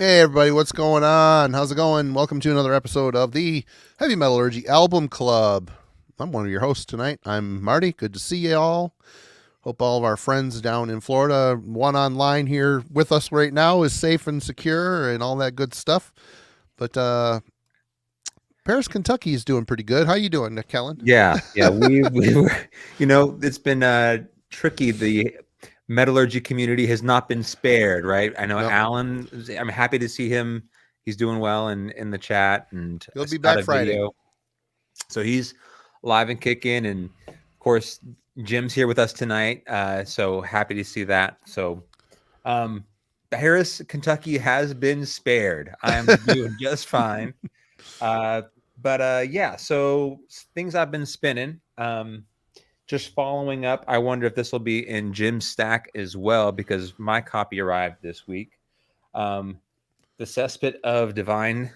Hey everybody, what's going on? How's it going? Welcome to another episode of the Heavy Metallurgy Album Club. I'm one of your hosts tonight. I'm Marty. Good to see you all. Hope all of our friends down in Florida, one online here with us right now, is safe and secure and all that good stuff. But Paris, Kentucky is doing pretty good. How you doing, Nick Kellen? Yeah, we were, it's been tricky. The metallurgy community has not been spared, right? I know No, Alan. I'm happy to see him. He's doing well in the chat, and he'll I be got back a Friday. video, so he's live and kicking. And of course, Jim's here with us tonight. So happy to see that. So, Harris, Kentucky has been spared. I'm doing just fine. Yeah, so things I've been spinning. Just following up, I wonder if this will be in Jim's stack as well, because my copy arrived this week. The Cesspit of Divine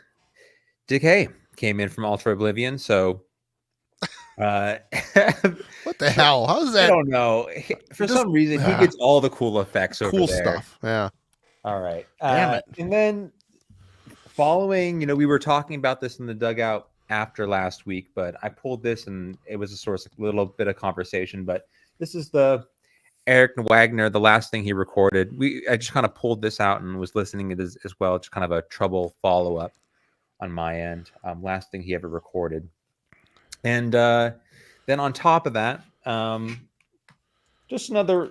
Decay came in from Ultra Oblivion. So, What the hell? How's that? I don't know. For some reason, he gets all the cool effects over cool there. stuff. Yeah. All right. Damn it. And then following, we were talking about this in the dugout after last week, but I pulled this and it was a source of a little bit of conversation. But this is the Eric Wagner, the last thing he recorded. I just kind of pulled this out and was listening to it as well. It's kind of a trouble follow-up on my end. Last thing he ever recorded. And then on top of that, just another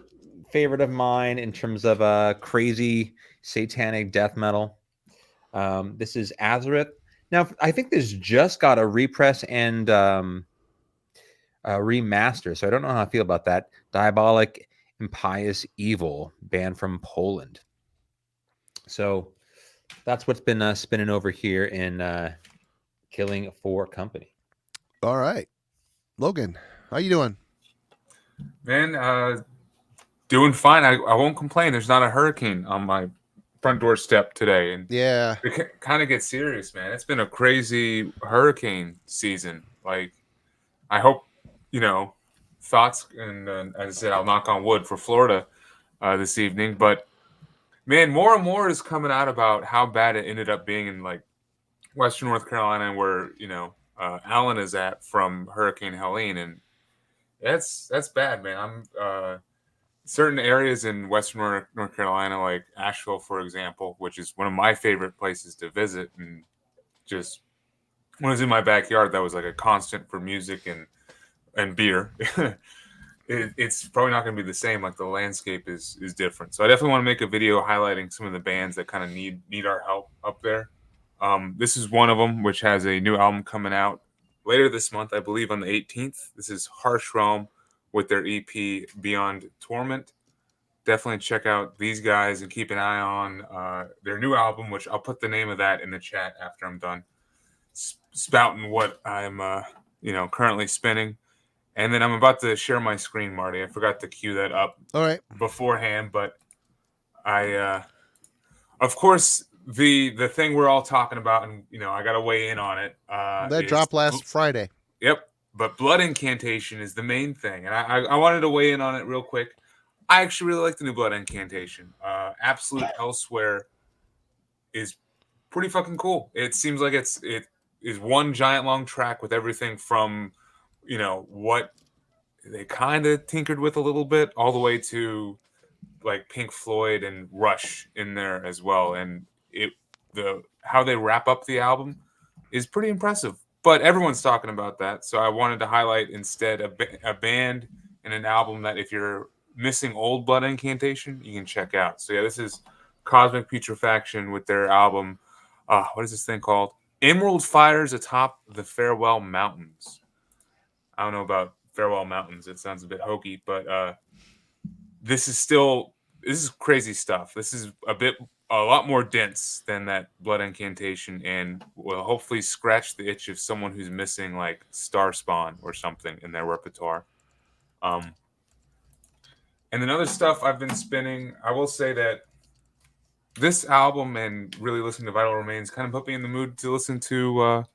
favorite of mine in terms of crazy satanic death metal. This is Azareth. Now, I think this just got a repress and remaster, so I don't know how I feel about that. Diabolic Impious Evil, banned from Poland. So that's what's been spinning over here in Killing for Company. All right. Logan, how you doing? Man, doing fine. I won't complain. There's not a hurricane on my front doorstep today, and Yeah. it kind of gets serious, man. It's been a crazy hurricane season. Like, I hope thoughts, and as I said, I'll knock on wood for Florida this evening. But man, more and more is coming out about how bad it ended up being in like Western North Carolina, where Allen is at from Hurricane Helene, and that's bad, man. I'm certain areas in Western North Carolina, like Asheville, for example, which is one of my favorite places to visit, and just when I was in my backyard, that was like a constant for music and beer. It's probably not going to be the same. Like the landscape is different. So I definitely want to make a video highlighting some of the bands that kind of need our help up there. This is one of them, which has a new album coming out later this month, I believe on the 18th. This is Harsh Realm with their EP Beyond Torment. Definitely check out these guys and keep an eye on their new album, which I'll put the name of that in the chat after I'm done spouting what I'm currently spinning. And then I'm about to share my screen, Marty. I forgot to cue that up beforehand, but I of course the thing we're all talking about, and I got to weigh in on it. That dropped last Friday. Yep. But Blood Incantation is the main thing. And I wanted to weigh in on it real quick. I actually really like the new Blood Incantation. Absolute Elsewhere is pretty fucking cool. It seems like it is one giant long track with everything from, what they kind of tinkered with a little bit, all the way to like Pink Floyd and Rush in there as well. And how they wrap up the album is pretty impressive. But everyone's talking about that, so I wanted to highlight instead a band and an album that if you're missing old Blood Incantation, you can check out. So yeah, this is Cosmic Putrefaction with their album. What is this thing called? Emerald Fires Atop the Farewell Mountains. I don't know about Farewell Mountains. It sounds a bit hokey, but this is crazy stuff. This is a lot more dense than that Blood Incantation, and will hopefully scratch the itch of someone who's missing like Star Spawn or something in their repertoire. And then other stuff I've been spinning, I will say that this album and really listening to Vital Remains kind of put me in the mood to listen to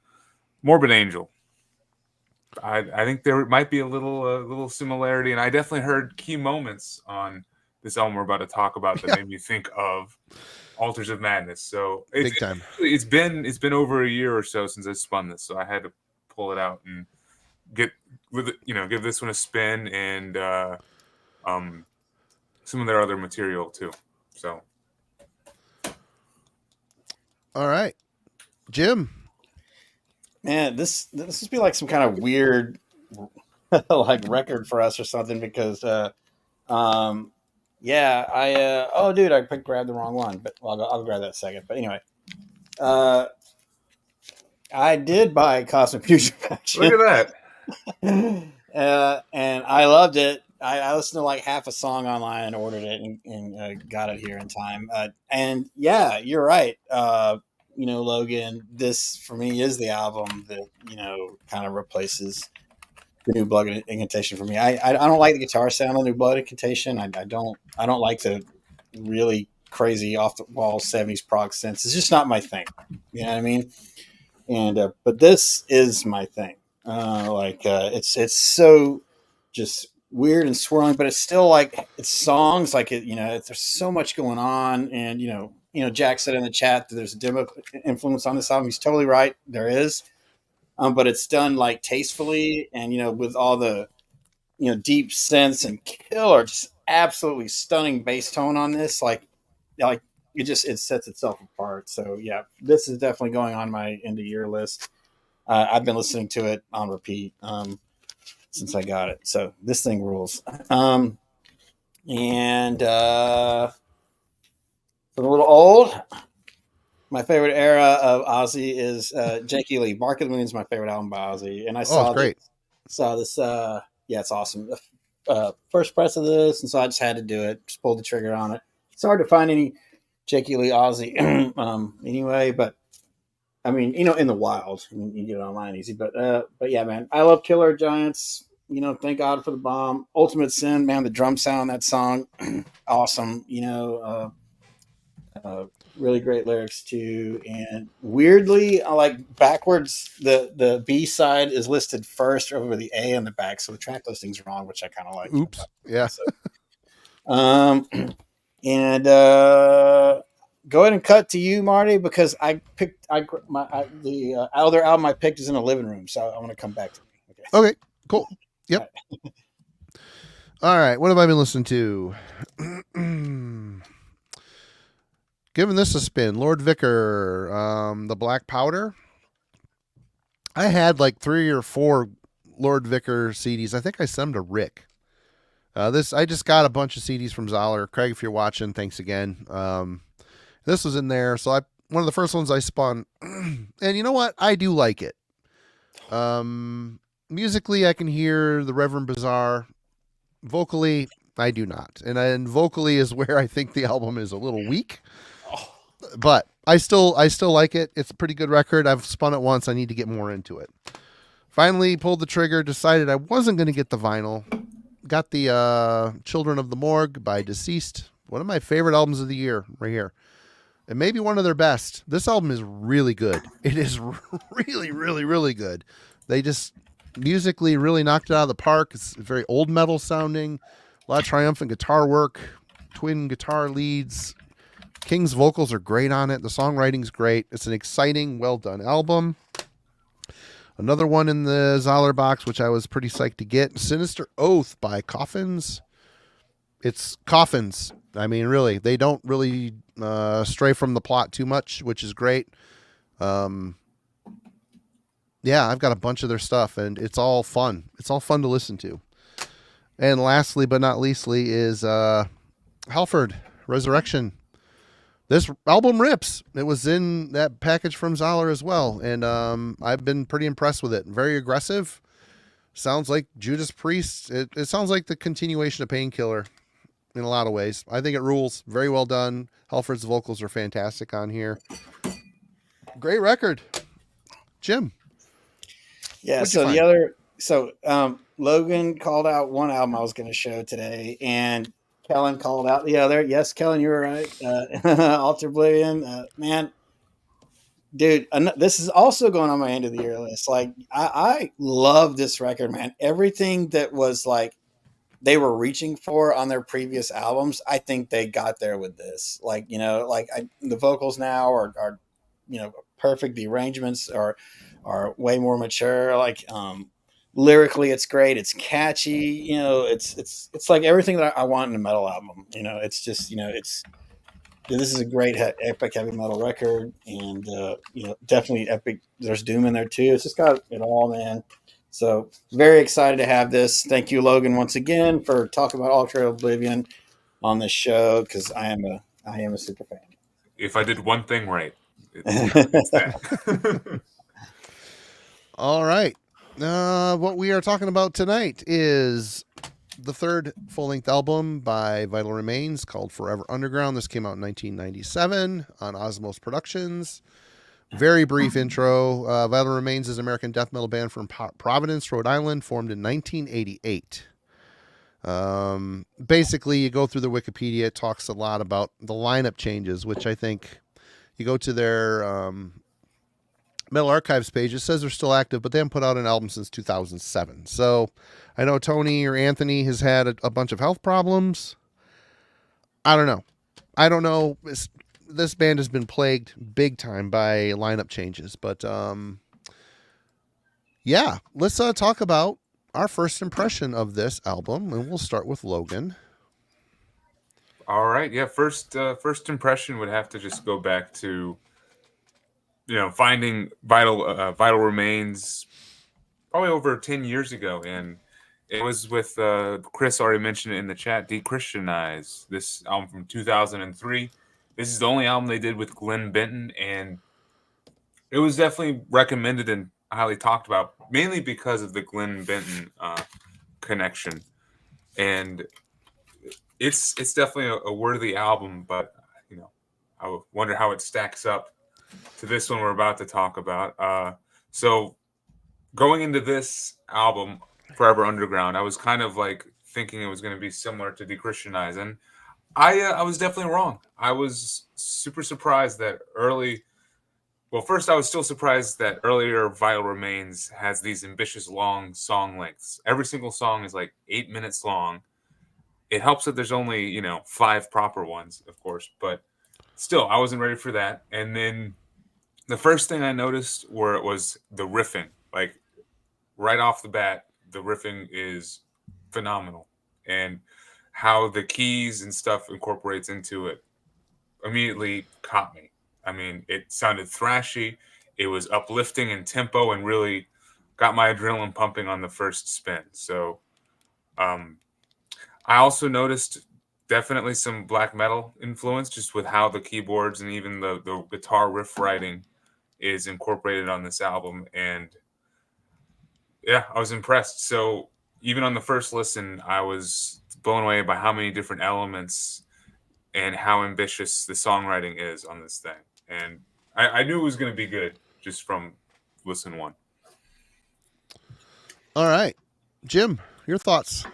Morbid Angel. I think there might be a little similarity, and I definitely heard key moments on this album we're about to talk about that made me think of Altars of Madness. So Big time. It's been over a year or so since I spun this, so I had to pull it out and give this one a spin, and some of their other material too. So, all right, Jim. Man, this must be like some kind of weird like record for us or something, because yeah, I dude, I grabbed the wrong one, but I'll grab that in a second. But anyway, I did buy Cosmic Fusion Faction. look at that. And I loved it. I listened to like half a song online and ordered it and got it here in time. And yeah, you're right. Logan, this for me is the album that, kind of replaces the New Blood Incantation for me. I don't like the guitar sound of New Blood Incantation. I don't like the really crazy off the wall 70s prog synths. It's just not my thing. You know what I mean? And but this is my thing. It's so just weird and swirling, but it's still like it's songs like it. There's so much going on, and Jack said in the chat that there's a demo influence on this album. He's totally right. There is. But it's done like tastefully, and with all the deep synths and killer, just absolutely stunning bass tone on this. Like it sets itself apart. So yeah, this is definitely going on my end of year list. I've been listening to it on repeat since I got it. So this thing rules. And a little old. My favorite era of Ozzy is Jakey Lee. Bark of the Moon is my favorite album by Ozzy. And I saw this. Yeah, it's awesome. First press of this, and so I just had to do it. Just pulled the trigger on it. It's hard to find any Jakey Lee Ozzy anyway, but I mean, in the wild, you can get it online easy. But yeah, man, I love Killer Giants. Thank God for the Bomb. Ultimate Sin, man, the drum sound on that song, awesome. Really great lyrics too, and weirdly, I like backwards. The B side is listed first over the A in the back, so the track listing's wrong, which I kind of like. Oops. Yeah. So, and go ahead and cut to you, Marty, because the other album I picked is in a living room, so I want to come back to me. Okay. Cool. Yep. All right. What have I been listening to? Giving this a spin. Lord Vicar, The Black Powder. I had like 3 or 4 Lord Vicar CDs. I think I sent them to Rick. I just got a bunch of CDs from Zoller. Craig, if you're watching, thanks again. This was in there, so one of the first ones I spun. And you know what? I do like it. Musically, I can hear the Reverend Bazaar. Vocally, I do not. And vocally is where I think the album is a little weak. But I still like it. It's a pretty good record. I've spun it once. I need to get more into it. Finally pulled the trigger, decided I wasn't going to get the vinyl. Got the Children of the Morgue by Deceased. One of my favorite albums of the year right here. And maybe one of their best. This album is really good. It is really, really, really good. They just musically really knocked it out of the park. It's very old metal sounding. A lot of triumphant guitar work. Twin guitar leads. King's vocals are great on it. The songwriting's great. It's an exciting, well-done album. Another one in the Zoller box, which I was pretty psyched to get. Sinister Oath by Coffins. It's Coffins. I mean, really, they don't really stray from the plot too much, which is great. Yeah, I've got a bunch of their stuff, and it's all fun. It's all fun to listen to. And lastly, but not leastly, is Halford, Resurrection. This album rips. It was in that package from Zoller as well, and I've been pretty impressed with it. Very aggressive. Sounds like Judas Priest. It sounds like the continuation of Painkiller in a lot of ways. I think it rules. Very well done. Halford's vocals are fantastic on here. Great record. Jim. Yeah, Logan called out one album I was going to show today, and Kellen called out the other. Yes, Kellen, you were right. Alter Oblivion, man, dude. This is also going on my end of the year list. Like, I love this record, man. Everything that was like they were reaching for on their previous albums, I think they got there with this. Like, the vocals now are perfect. The arrangements are way more mature. Like, lyrically, it's great. It's catchy. It's like everything that I want in a metal album. It's just, this is a great epic heavy metal record, and definitely epic. There's doom in there too. It's just got it all, man. So very excited to have this. Thank you, Logan, once again for talking about Ultra Oblivion on this show, because I am a super fan. If I did one thing right, it's that. All right. What we are talking about tonight is the third full-length album by Vital Remains called Forever Underground. This came out in 1997 on Osmos Productions. Very brief intro. Vital Remains is an American death metal band from Providence, Rhode Island, formed in 1988. Basically, you go through the Wikipedia, it talks a lot about the lineup changes, which I think you go to their Metal Archives page, it says they're still active, but they haven't put out an album since 2007. So I know Tony or Anthony has had a bunch of health problems. I don't know. This band has been plagued big time by lineup changes, but yeah, let's talk about our first impression of this album, and we'll start with Logan. All right, yeah. First impression would have to just go back to finding Vital Remains probably over 10 years ago, and it was with Chris already mentioned it in the chat. De-Christianize, this album from 2003. This is the only album they did with Glenn Benton, and it was definitely recommended and highly talked about, mainly because of the Glenn Benton connection. And it's definitely a worthy album, but I wonder how it stacks up to this one we're about to talk about. So going into this album, Forever Underground, I was kind of like thinking it was going to be similar to De-Christianize, and I was definitely wrong. I was super surprised that first I was still surprised that earlier Vital Remains has these ambitious long song lengths. Every single song is like 8 minutes long. It helps that there's only 5 proper ones, of course, but still, I wasn't ready for that. And then the first thing I noticed was the riffing. Like, right off the bat, the riffing is phenomenal. And how the keys and stuff incorporates into it immediately caught me. I mean, it sounded thrashy. It was uplifting in tempo and really got my adrenaline pumping on the first spin. So I also noticed definitely some black metal influence just with how the keyboards and even the guitar riff writing is incorporated on this album. And yeah, I was impressed. So even on the first listen, I was blown away by how many different elements and how ambitious the songwriting is on this thing. And I knew it was going to be good just from listen one. All right, Jim, your thoughts?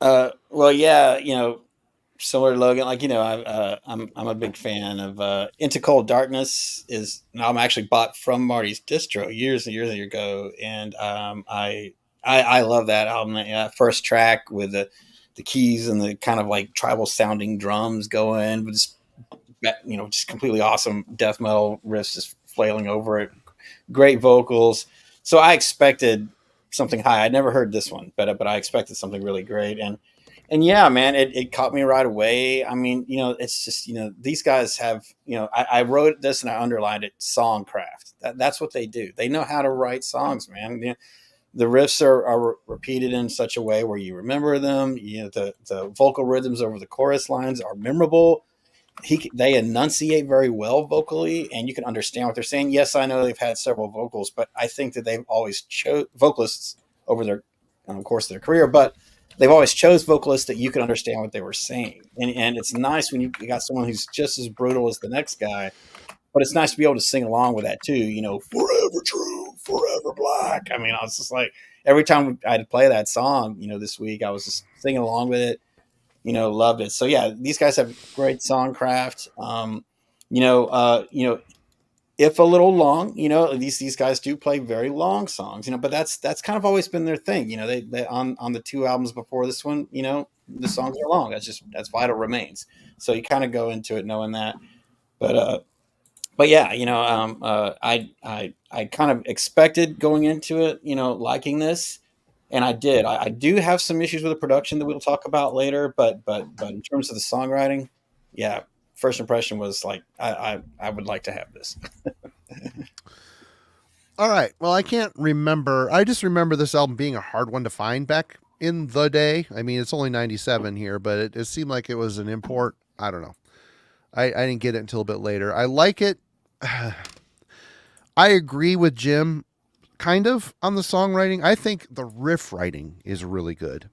Well, yeah, similar to Logan, like, I'm a big fan of Into Cold Darkness is an album I actually bought from Marty's distro years and years ago, and I love that album. First track with the keys and the kind of like tribal sounding drums going, but just completely awesome death metal riffs just flailing over it. Great vocals. So I expected something high. I'd never heard this one, but I expected something really great. And yeah, man, it caught me right away. I mean, it's just, these guys have, I wrote this and I underlined it, songcraft. That's what they do. They know how to write songs, man. The riffs are repeated in such a way where you remember them. The vocal rhythms over the chorus lines are memorable. They enunciate very well vocally, and you can understand what they're saying. Yes, I know they've had several vocals, but I think that they've always chose vocalists over their course of their career, but they've always chose vocalists that you can understand what they were saying. And it's nice when you got someone who's just as brutal as the next guy, but it's nice to be able to sing along with that too. Forever true, forever black. I mean, I was just like, every time I had to play that song, this week, I was just singing along with it. Loved it. So yeah, these guys have great songcraft. if a little long, these guys do play very long songs, but that's kind of always been their thing. They on the 2 albums before this one, the songs are long. That's Vital Remains. So you kind of go into it knowing that. But yeah, I kind of expected going into it, liking this, and I did. I do have some issues with the production that we'll talk about later, but in terms of the songwriting, yeah, first impression was like I would like to have this. All right. Well, I can't remember. I just remember this album being a hard one to find back in the day. I mean, it's only 97 here, but it seemed like it was an import. I don't know. I didn't get it until a bit later. I like it. I agree with Jim kind of on the songwriting. I think the riff writing is really good.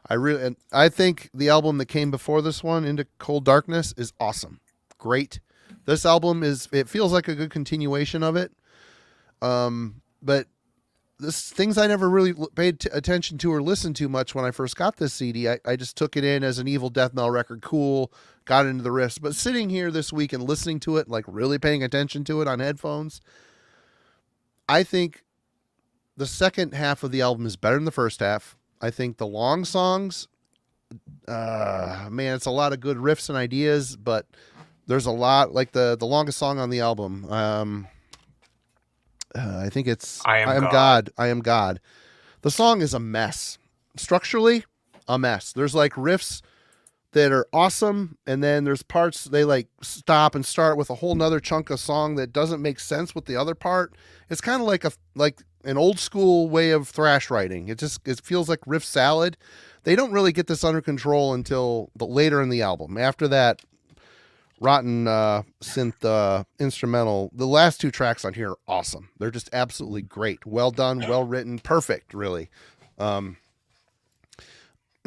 I think the album that came before this one, Into Cold Darkness, is awesome. Great. This album it feels like a good continuation of it. But this things I never really paid attention to or listened to much when I first got this CD. I just took it in as an evil death metal record. Cool. Got into the riffs, but sitting here this week and listening to it, like really paying attention to it on headphones, I think the second half of the album is better than the first half. I think the long songs, man, it's a lot of good riffs and ideas, but there's a lot, like the longest song on the album. I think it's I Am God. I Am God. The song is a mess. Structurally, a mess. There's like riffs that are awesome, and then there's parts they like stop and start with a whole nother chunk of song that doesn't make sense with the other part. It's kind of like an old school way of thrash writing. It feels like riff salad. They don't really get this under control until later in the album. After that rotten synth instrumental, the last 2 tracks on here are awesome. They're just absolutely great. Well done, well written, perfect, really.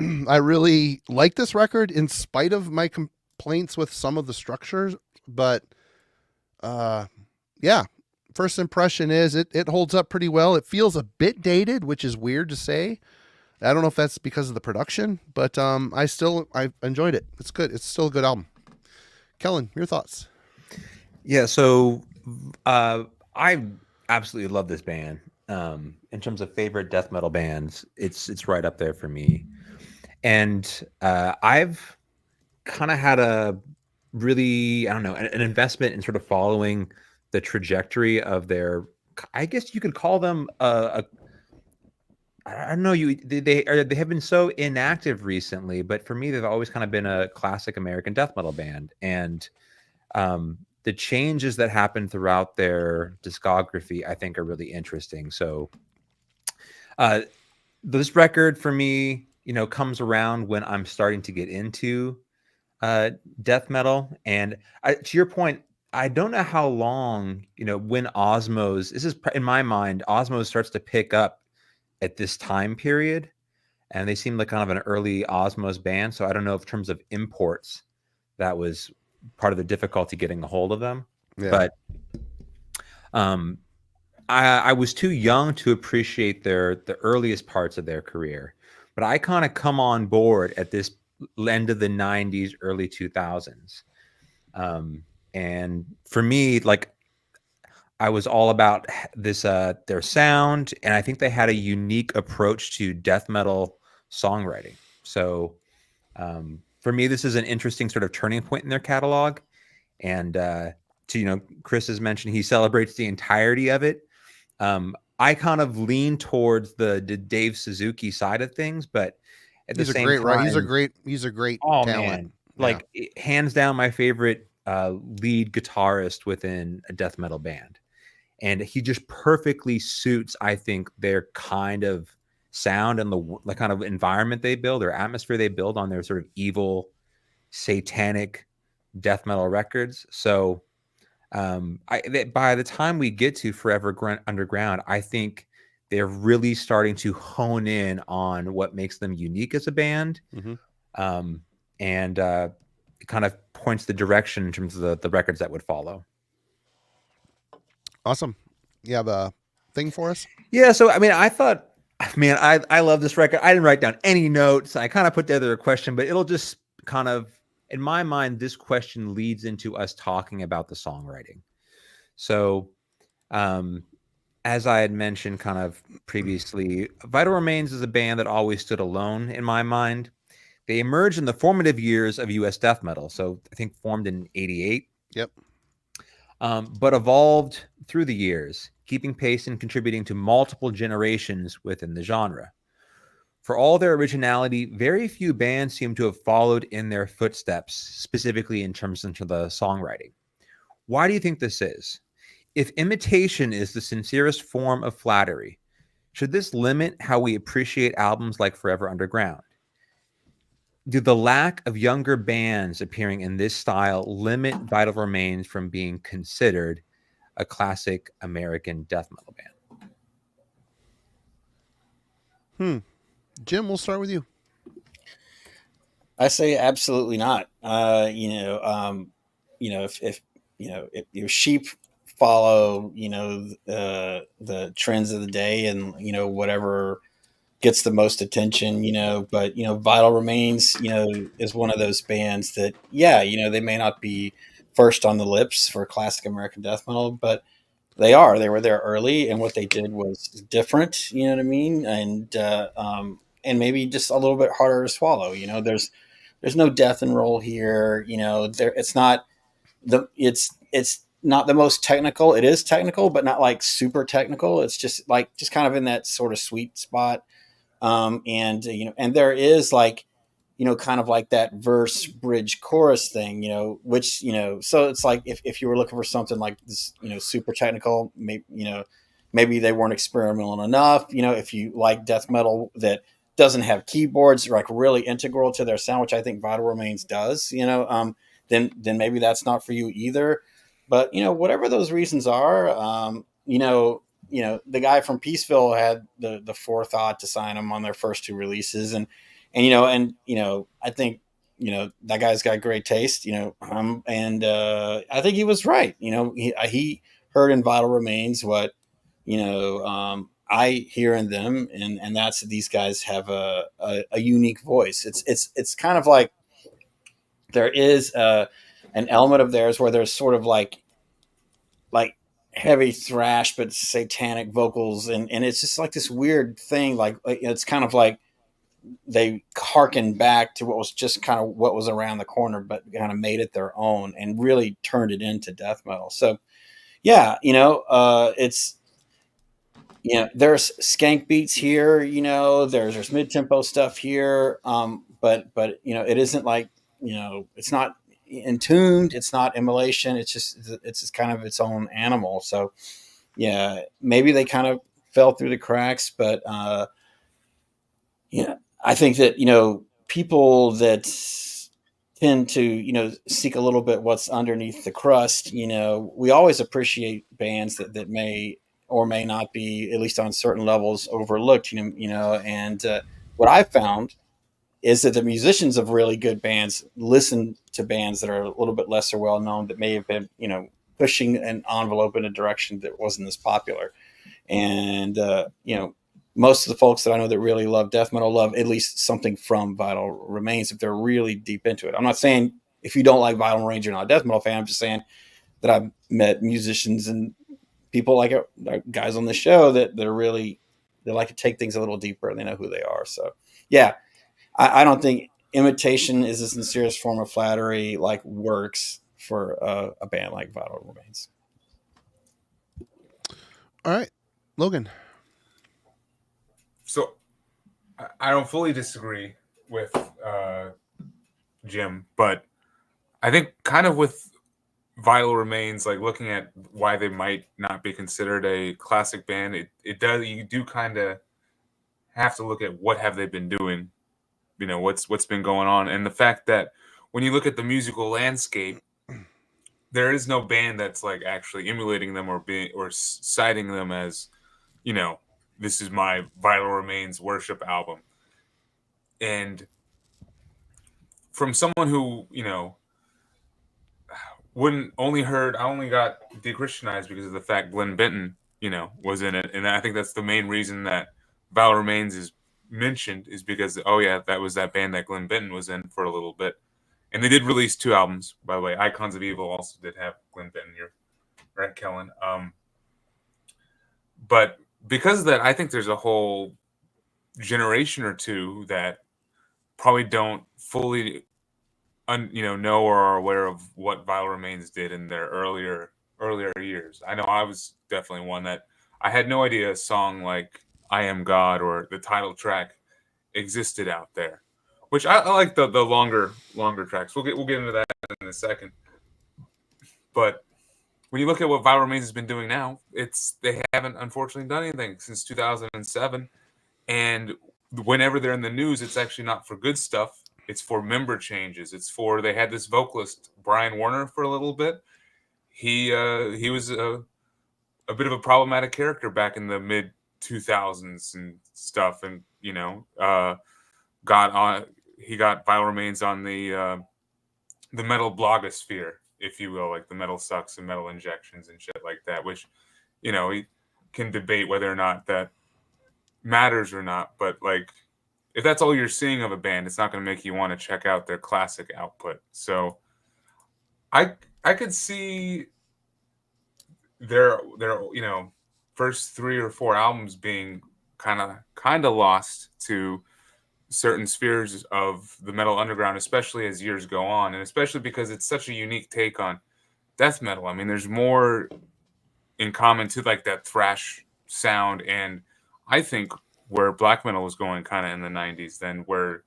I really like this record in spite of my complaints with some of the structures, but yeah, first impression is it holds up pretty well. It feels a bit dated, which is weird to say. I don't know if that's because of the production, but I enjoyed it. It's good. It's still a good album. Kellen, your thoughts? Yeah, so I absolutely love this band. In terms of favorite death metal bands, it's right up there for me. And I've kind of had a really, I don't know, an investment in sort of following the trajectory of their, I guess you could call them I don't know, they have been so inactive recently, but for me, they've always kind of been a classic American death metal band. And the changes that happen throughout their discography, I think, are really interesting. So this record for me, comes around when I'm starting to get into death metal. And to your point, I don't know how long, when Osmos, this is in my mind, Osmos starts to pick up at this time period. And they seem like kind of an early Osmos band. So I don't know if in terms of imports, that was part of the difficulty getting a hold of them. Yeah. But I was too young to appreciate the earliest parts of their career. But I kind of come on board at this end of the 90s, early 2000s. And for me, like, I was all about this, their sound. And I think they had a unique approach to death metal songwriting. So for me, this is an interesting sort of turning point in their catalog. And to, Chris has mentioned, he celebrates the entirety of it. I kind of lean towards the Dave Suzuki side of things, but at the same time, right? He's a great talent. Man. Like, hands down, my favorite lead guitarist within a death metal band. And he just perfectly suits, I think, their kind of sound and the kind of environment they build, or atmosphere they build on their sort of evil, satanic death metal records. So by the time we get to Forever Underground, I think they're really starting to hone in on what makes them unique as a band. Mm-hmm. And it kind of points the direction in terms of the records that would follow. Awesome. You have a thing for us? Yeah. So, I mean, I thought, man, I love this record. I didn't write down any notes. I kind of put together a question, but it'll just kind of, in my mind, this question leads into us talking about the songwriting. So, as I had mentioned kind of previously, Vital Remains is a band that always stood alone in my mind. They emerged in the formative years of US death metal. So I think formed in 88. Yep. But evolved through the years, keeping pace and contributing to multiple generations within the genre. For all their originality, very few bands seem to have followed in their footsteps, specifically in terms of the songwriting. Why do you think this is? If imitation is the sincerest form of flattery, should this limit how we appreciate albums like Forever Underground? Do the lack of younger bands appearing in this style limit Vital Remains from being considered a classic American death metal band? Jim, we'll start with you. I say absolutely not. If your sheep follow, the trends of the day, and whatever gets the most attention, but Vital Remains, is one of those bands that, they may not be first on the lips for classic American death metal, but they were there early, and what they did was different, you know what I mean? And maybe just a little bit harder to swallow. There's no death and roll here. It's not the most technical. It is technical, but not like super technical. It's just kind of in that sort of sweet spot. And there is kind of like that verse bridge chorus thing, which, so it's like, if you were looking for something like this, super technical, maybe they weren't experimental enough. If you like death metal that doesn't have keyboards, like really integral to their sound, which I think Vital Remains does, then maybe that's not for you either. But, whatever those reasons are, the guy from Peaceville had the forethought to sign them on their first two releases. I think, that guy's got great taste, I think he was right. He heard in Vital Remains what, I hear in them, and that's these guys have a unique voice. It's kind of like there is an element of theirs where there's sort of like heavy thrash but satanic vocals, and it's just like this weird thing. Like it's kind of like they harken back to what was just kind of what was around the corner, but kind of made it their own and really turned it into death metal. So yeah, it's, there's skank beats here, there's mid-tempo stuff here. But it isn't like, it's not entombed, it's not immolation. It's just kind of its own animal. So yeah, maybe they kind of fell through the cracks, but I think that, people that tend to, seek a little bit what's underneath the crust, we always appreciate bands that may or may not be, at least on certain levels, overlooked, and what I found is that the musicians of really good bands listen to bands that are a little bit lesser well known, that may have been, pushing an envelope in a direction that wasn't as popular. And, most of the folks that I know that really love death metal love at least something from Vital Remains if they're really deep into it. I'm not saying if you don't like Vital Remains, you're not a death metal fan. I'm just saying that I've met musicians and people like guys on the show that are really, they like to take things a little deeper and they know who they are. So yeah, I don't think imitation is the sincerest form of flattery, like works for a band like Vital Remains. All right, Logan. So I don't fully disagree with Jim, but I think kind of with Vital Remains, like looking at why they might not be considered a classic band, you do kind of have to look at what have they been doing, what's been going on, and the fact that when you look at the musical landscape, there is no band that's like actually emulating them or citing them as, this is my Vital Remains worship album. And from someone who, I only got de-Christianized because of the fact Glenn Benton, was in it. And I think that's the main reason that Vital Remains is mentioned, is because, oh yeah, that was that band that Glenn Benton was in for a little bit. And they did release 2 albums, by the way. Icons of Evil also did have Glenn Benton. You're right, Kellen? But because of that, I think there's a whole generation or two that probably don't fully know or are aware of what Vital Remains did in their earlier years. I know I was definitely one that I had no idea a song like I Am God or the title track existed out there. Which I like the longer tracks. We'll get into that in a second. But when you look at what Vital Remains has been doing now, they haven't unfortunately done anything since 2007. And whenever they're in the news, it's actually not for good stuff. It's for member changes. They had this vocalist Brian Warner for a little bit. He was a bit of a problematic character back in the mid 2000s and stuff, and he got Vital Remains on the metal blogosphere, if you will, like the Metal Sucks and Metal Injections and shit like that, which he can debate whether or not that matters or not, but like if that's all you're seeing of a band, it's not going to make you want to check out their classic output. So I could see their first 3 or 4 albums being kind of lost to certain spheres of the metal underground, especially as years go on, and especially because it's such a unique take on death metal. I mean, there's more in common to like that thrash sound, and I think where black metal was going kind of in the 90s than where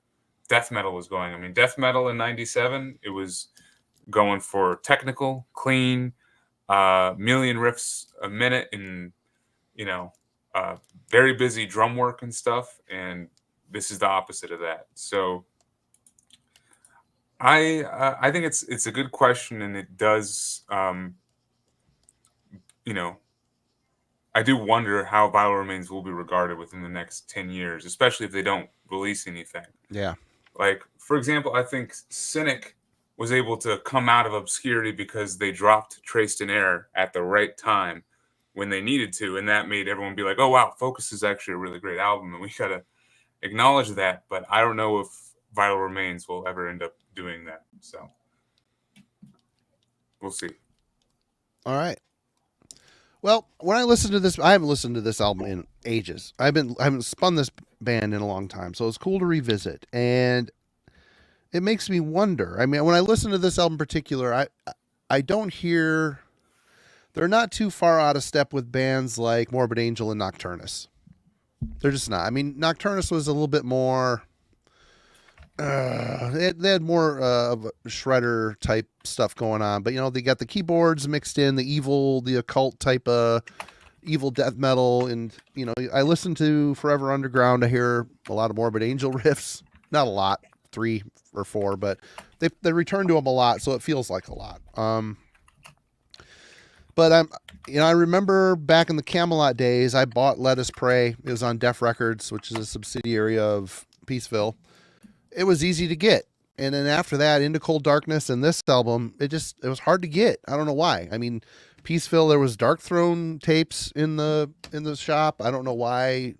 death metal was going. I mean, death metal in 97, it was going for technical, clean, million riffs a minute, and very busy drum work and stuff, and this is the opposite of that. So I think it's a good question, and it does I do wonder how Vital Remains will be regarded within the next 10 years, especially if they don't release anything. Yeah. Like, for example, I think Cynic was able to come out of obscurity because they dropped Traced in Air at the right time when they needed to, and that made everyone be like, oh, wow, Focus is actually a really great album, and we got to acknowledge that, but I don't know if Vital Remains will ever end up doing that, so we'll see. All right. Well, when I listened to this, I haven't listened to this album in ages. I haven't spun this band in a long time, so it's cool to revisit. And it makes me wonder. I mean, when I listen to this album in particular, I don't hear, they're not too far out of step with bands like Morbid Angel and Nocturnus. They're just not. I mean, Nocturnus was a little bit more, they had more of a shredder type stuff going on, but they got the keyboards mixed in, the occult type of evil death metal, and I listen to Forever Underground. I hear a lot of Morbid Angel riffs, not a lot, 3 or 4, but they return to them a lot, so it feels like a lot. But I remember back in the Camelot days, I bought Let Us Pray. It was on Def Records, which is a subsidiary of Peaceville. It was easy to get. And then after that, Into Cold Darkness and this album, it was hard to get. I don't know why. I mean, Peaceville, there was Dark Throne tapes in the shop. I don't know why.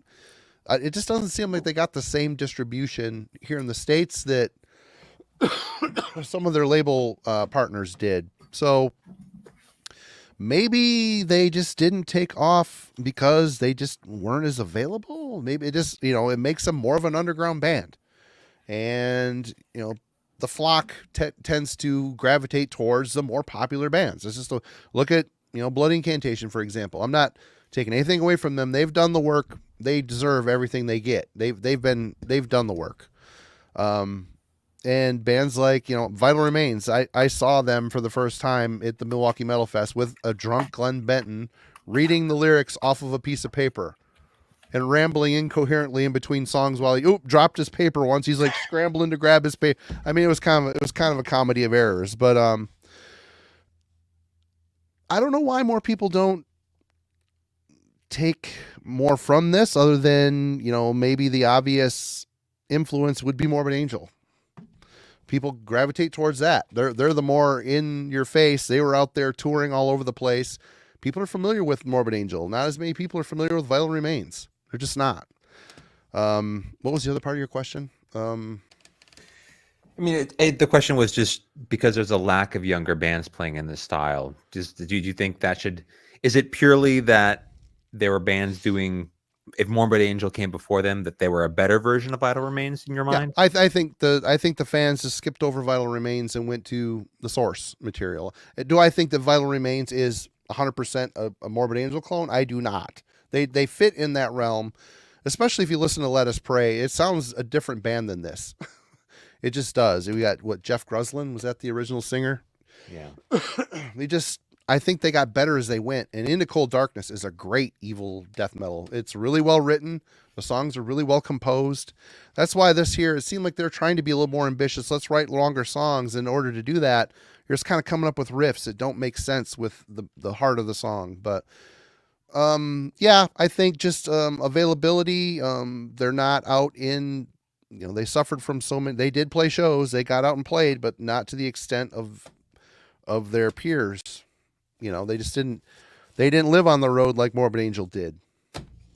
It just doesn't seem like they got the same distribution here in the States that some of their label partners did. So maybe they just didn't take off because they just weren't as available. Maybe it just, it makes them more of an underground band. And, the flock tends to gravitate towards the more popular bands. It's just look at, Blood Incantation, for example. I'm not taking anything away from them. They've done the work. They deserve everything they get. They've done the work. And bands like, Vital Remains, I saw them for the first time at the Milwaukee Metal Fest with a drunk Glenn Benton reading the lyrics off of a piece of paper and rambling incoherently in between songs while he dropped his paper once. He's like scrambling to grab his paper. I mean, it was kind of a comedy of errors, but I don't know why more people don't take more from this, other than maybe the obvious influence would be Morbid Angel. People gravitate towards that. They're the more in your face. They were out there touring all over the place. People are familiar with Morbid Angel. Not as many people are familiar with Vital Remains. They're just not. What was the other part of your question? I mean, the question was just because there's a lack of younger bands playing in this style. Do you think that is it purely that there were bands doing, if Morbid Angel came before them, that they were a better version of Vital Remains in your Yeah, mind? I think the fans just skipped over Vital Remains and went to the source material. Do I think that Vital Remains is 100% a Morbid Angel clone? I do not. They fit in that realm, especially if you listen to Let Us Pray. It sounds a different band than this. It just does. We got Jeff Gruslin, was that the original singer? Yeah. I think they got better as they went. And Into Cold Darkness is a great evil death metal. It's really well written. The songs are really well composed. That's why this year it seemed like they're trying to be a little more ambitious. Let's write longer songs. In order to do that, you're just kind of coming up with riffs that don't make sense with the heart of the song. But yeah, I think just availability. They're not out in. They suffered from so many. They did play shows. They got out and played, but not to the extent of their peers. They just didn't. They didn't live on the road like Morbid Angel did.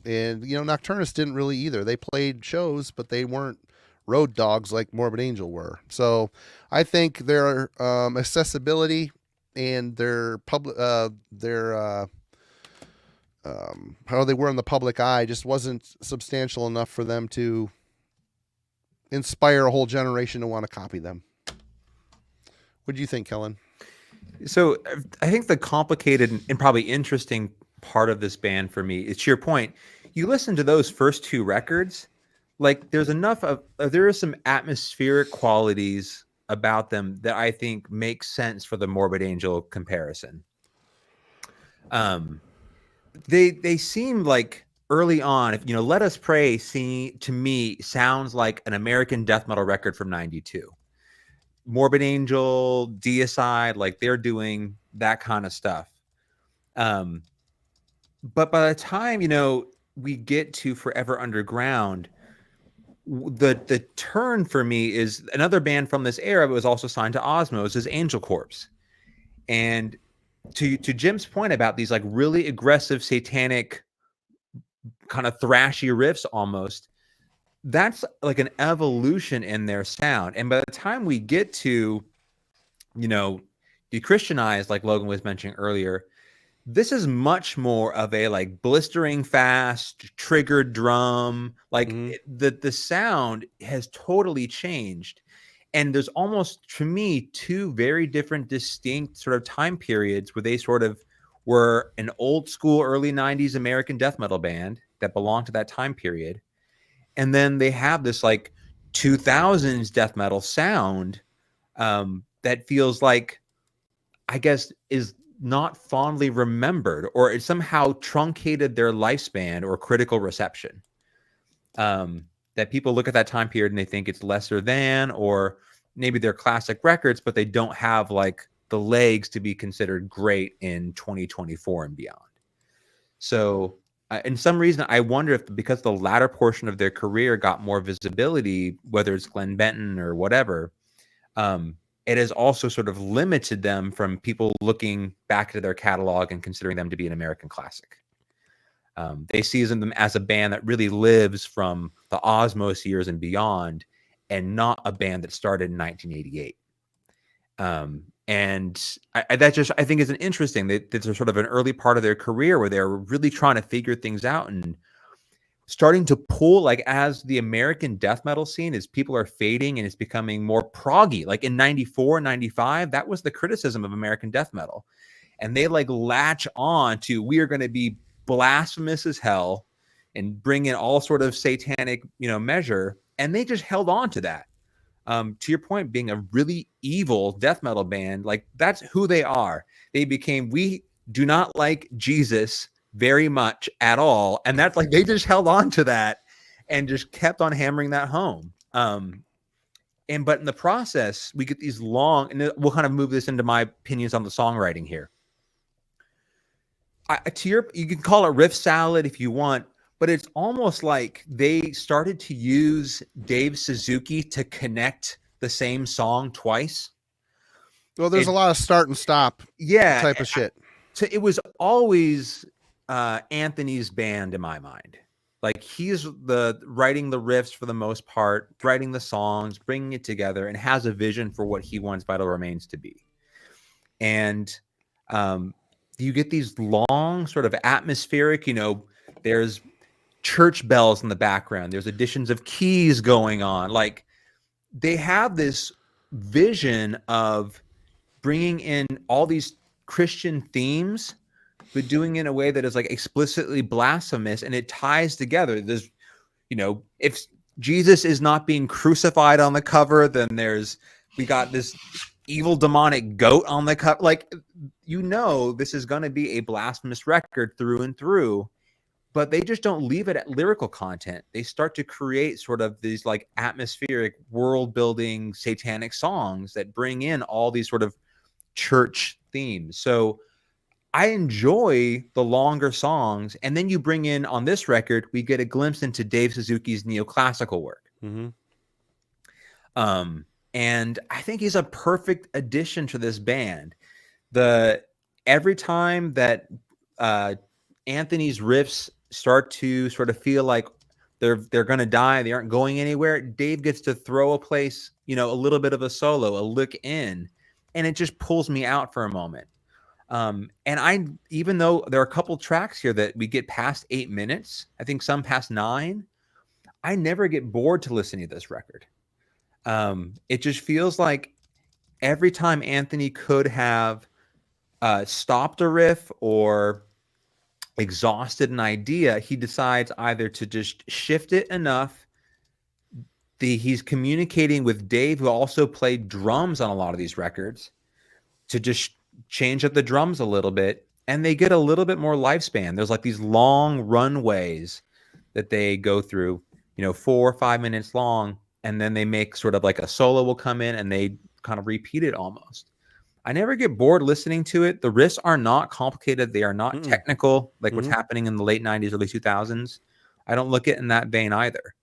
And, Nocturnus didn't really either. They played shows, but they weren't road dogs like Morbid Angel were. So I think their accessibility and their public, how they were in the public eye just wasn't substantial enough for them to inspire a whole generation to want to copy them. What do you think, Kellen? So I think the complicated and probably interesting part of this band for me is, to your point, you listen to those first two records, like there are some atmospheric qualities about them that I think make sense for the Morbid Angel comparison. They seem like early on, if Let Us Pray to me sounds like an American death metal record from '92. Morbid Angel, Deicide, like they're doing that kind of stuff. But by the time, we get to Forever Underground, the turn for me is another band from this era, but was also signed to Osmos, is Angel Corpse. And to Jim's point about these like really aggressive, satanic, kind of thrashy riffs almost, that's like an evolution in their sound. And by the time we get to, De-Christianized, like Logan was mentioning earlier, this is much more of a like blistering fast triggered drum. Like the sound has totally changed. And there's almost, to me, two very different, distinct sort of time periods where they sort of were an old school early 90s American death metal band that belonged to that time period. And then they have this like 2000s death metal sound that feels like, I guess, is not fondly remembered, or it somehow truncated their lifespan or critical reception. That people look at that time period and they think it's lesser than, or maybe they're classic records, but they don't have like the legs to be considered great in 2024 and beyond. So in some reason, I wonder if because the latter portion of their career got more visibility, whether it's Glenn Benton or whatever, it has also sort of limited them from people looking back to their catalog and considering them to be an American classic. They see them as a band that really lives from the Osmos years and beyond, and not a band that started in 1988. And I think is an interesting, that there's sort of an early part of their career where they're really trying to figure things out and starting to pull, like, as the American death metal scene, as people are fading and it's becoming more proggy, like in 94, 95, that was the criticism of American death metal. And they like latch on to, we are going to be blasphemous as hell and bring in all sort of satanic, measure. And they just held on to that. To your point, being a really evil death metal band, like that's who they are. They became, we do not like Jesus very much at all. And that's like, they just held on to that and just kept on hammering that home. But in the process, we get these long, and we'll kind of move this into my opinions on the songwriting here. You can call it riff salad if you want, but it's almost like they started to use Dave Suzuki to connect the same song twice. Well, there's a lot of start and stop type of shit. So it was always Anthony's band in my mind. Like he's the writing the riffs for the most part, writing the songs, bringing it together, and has a vision for what he wants Vital Remains to be. And you get these long sort of atmospheric, there's church bells in the background. There's additions of keys going on. Like they have this vision of bringing in all these Christian themes, but doing it in a way that is like explicitly blasphemous, and it ties together. There's, if Jesus is not being crucified on the cover, then we got this evil demonic goat on the cover. Like, this is going to be a blasphemous record through and through, but they just don't leave it at lyrical content. They start to create sort of these like atmospheric world building satanic songs that bring in all these sort of church themes. So I enjoy the longer songs. And then you bring in on this record, we get a glimpse into Dave Suzuki's neoclassical work. Mm-hmm. And I think he's a perfect addition to this band. Every time that Anthony's riffs start to sort of feel like they're going to die, they aren't going anywhere, Dave gets to throw a place, a little bit of a solo, a look in, and it just pulls me out for a moment. And even though there are a couple tracks here that we get past 8 minutes, I think some past 9, I never get bored to listening to this record. It just feels like every time Anthony could have stopped a riff or exhausted an idea, he decides either to just shift it enough. He's communicating with Dave, who also played drums on a lot of these records, to just change up the drums a little bit, and they get a little bit more lifespan. There's like these long runways that they go through, 4 or 5 minutes long, and then they make sort of like a solo will come in and they kind of repeat it almost. I never get bored listening to it. The riffs are not complicated. They are not technical, like what's happening in the late 90s, early 2000s. I don't look at it in that vein either.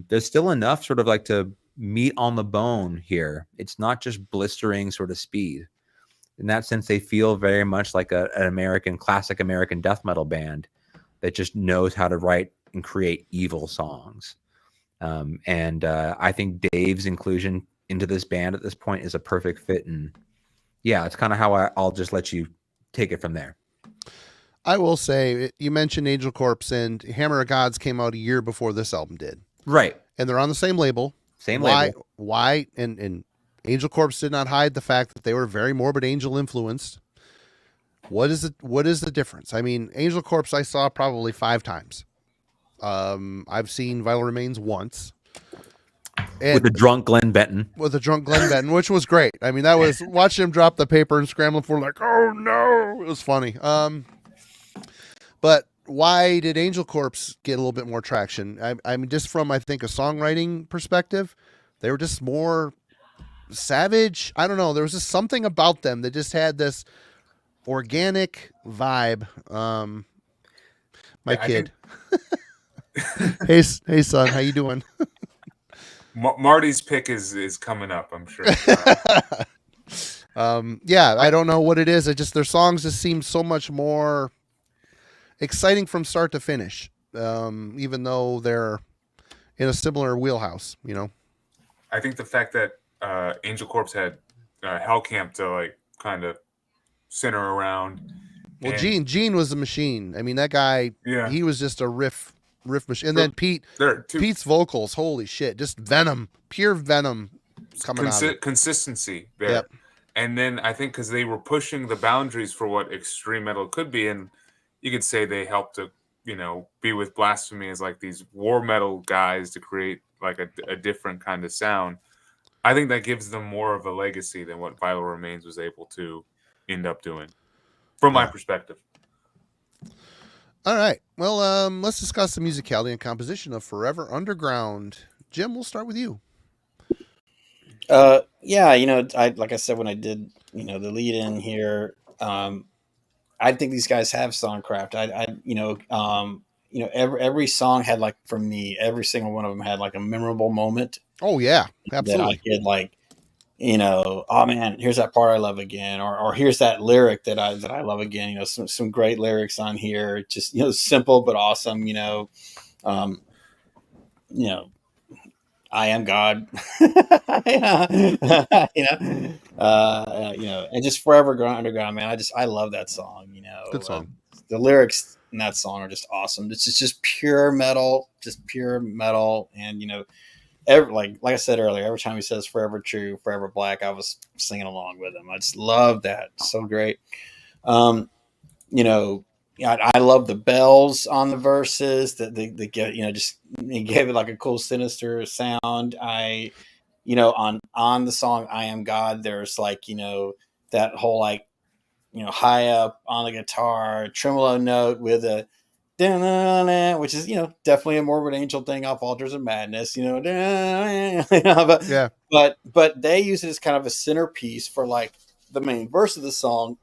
There's still enough sort of like to meat on the bone here. It's not just blistering sort of speed. In that sense, they feel very much like an classic American death metal band that just knows how to write and create evil songs. And I think Dave's inclusion into this band at this point is a perfect fit. And yeah, it's kind of how I'll just let you take it from there. I will say, you mentioned Angel Corpse, and Hammer of Gods came out a year before this album did. Right. And they're on the same label. Label. Why? And Angel Corpse did not hide the fact that they were very Morbid Angel influenced. What is the difference? I mean, Angel Corpse I saw probably 5 times. I've seen Vital Remains once. With the drunk Glenn Benton. Which was great. I mean, that was watching him drop the paper and scrambling for like, oh no, it was funny. But why did Angel Corpse get a little bit more traction? I mean, just from, I think, a songwriting perspective, they were just more savage. I don't know. There was just something about them that just had this organic vibe. My kid. Hey son, how you doing? Marty's pick is coming up, I'm sure. Yeah, I don't know what it is. Their songs just seem so much more exciting from start to finish, even though they're in a similar wheelhouse, I think the fact that Angel Corpse had Hellcamp to like kind of center around. Well, Gene was a machine. I mean, that guy, he was just a riff machine. And then Pete's vocals, holy shit, just venom, pure venom coming out of it. Consistency there. Yep. And then I think because they were pushing the boundaries for what extreme metal could be, and you could say they helped to, be with Blasphemy as like these war metal guys to create like a different kind of sound. I think that gives them more of a legacy than what Vital Remains was able to end up doing, from my perspective. All right. Well, let's discuss the musicality and composition of Forever Underground. Jim, we'll start with you. Yeah, like I said when I did, the lead in here, I think these guys have songcraft. Every song had, like, for me, every single one of them had like a memorable moment. Oh yeah, absolutely. That I could, like, oh man, here's that part I love again, or here's that lyric that I love again. Some great lyrics on here, just simple but awesome. Um, you know, I am God. And just forever going underground, man. I love that song. Good song. The lyrics in that song are just awesome. It's just pure metal, and like I said earlier, every time he says "forever true, forever black," I was singing along with him. I just love that. So great. You know, I love the bells on the verses that they get. Just he gave it like a cool, sinister sound. On the song "I Am God," there's like that whole like high up on the guitar tremolo note with a which is definitely a Morbid Angel thing off Altars of Madness, but Yeah. but they use it as kind of a centerpiece for like the main verse of the song,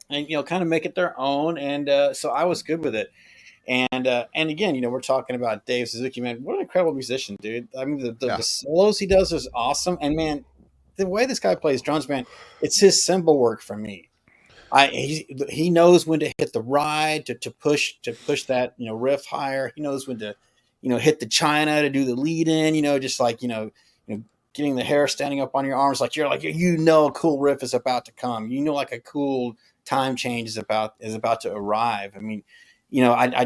and kind of make it their own. And so I was good with it. And again, we're talking about Dave Suzuki, man. What an incredible musician, dude. I mean, the solos he does is awesome, and man, the way this guy plays drums, man, it's his cymbal work for me. He knows when to hit the ride to push that riff higher. He knows when to hit the china to do the lead in. Just like getting the hair standing up on your arms, like you're like a cool riff is about to come. Like a cool time change is about to arrive. I mean, I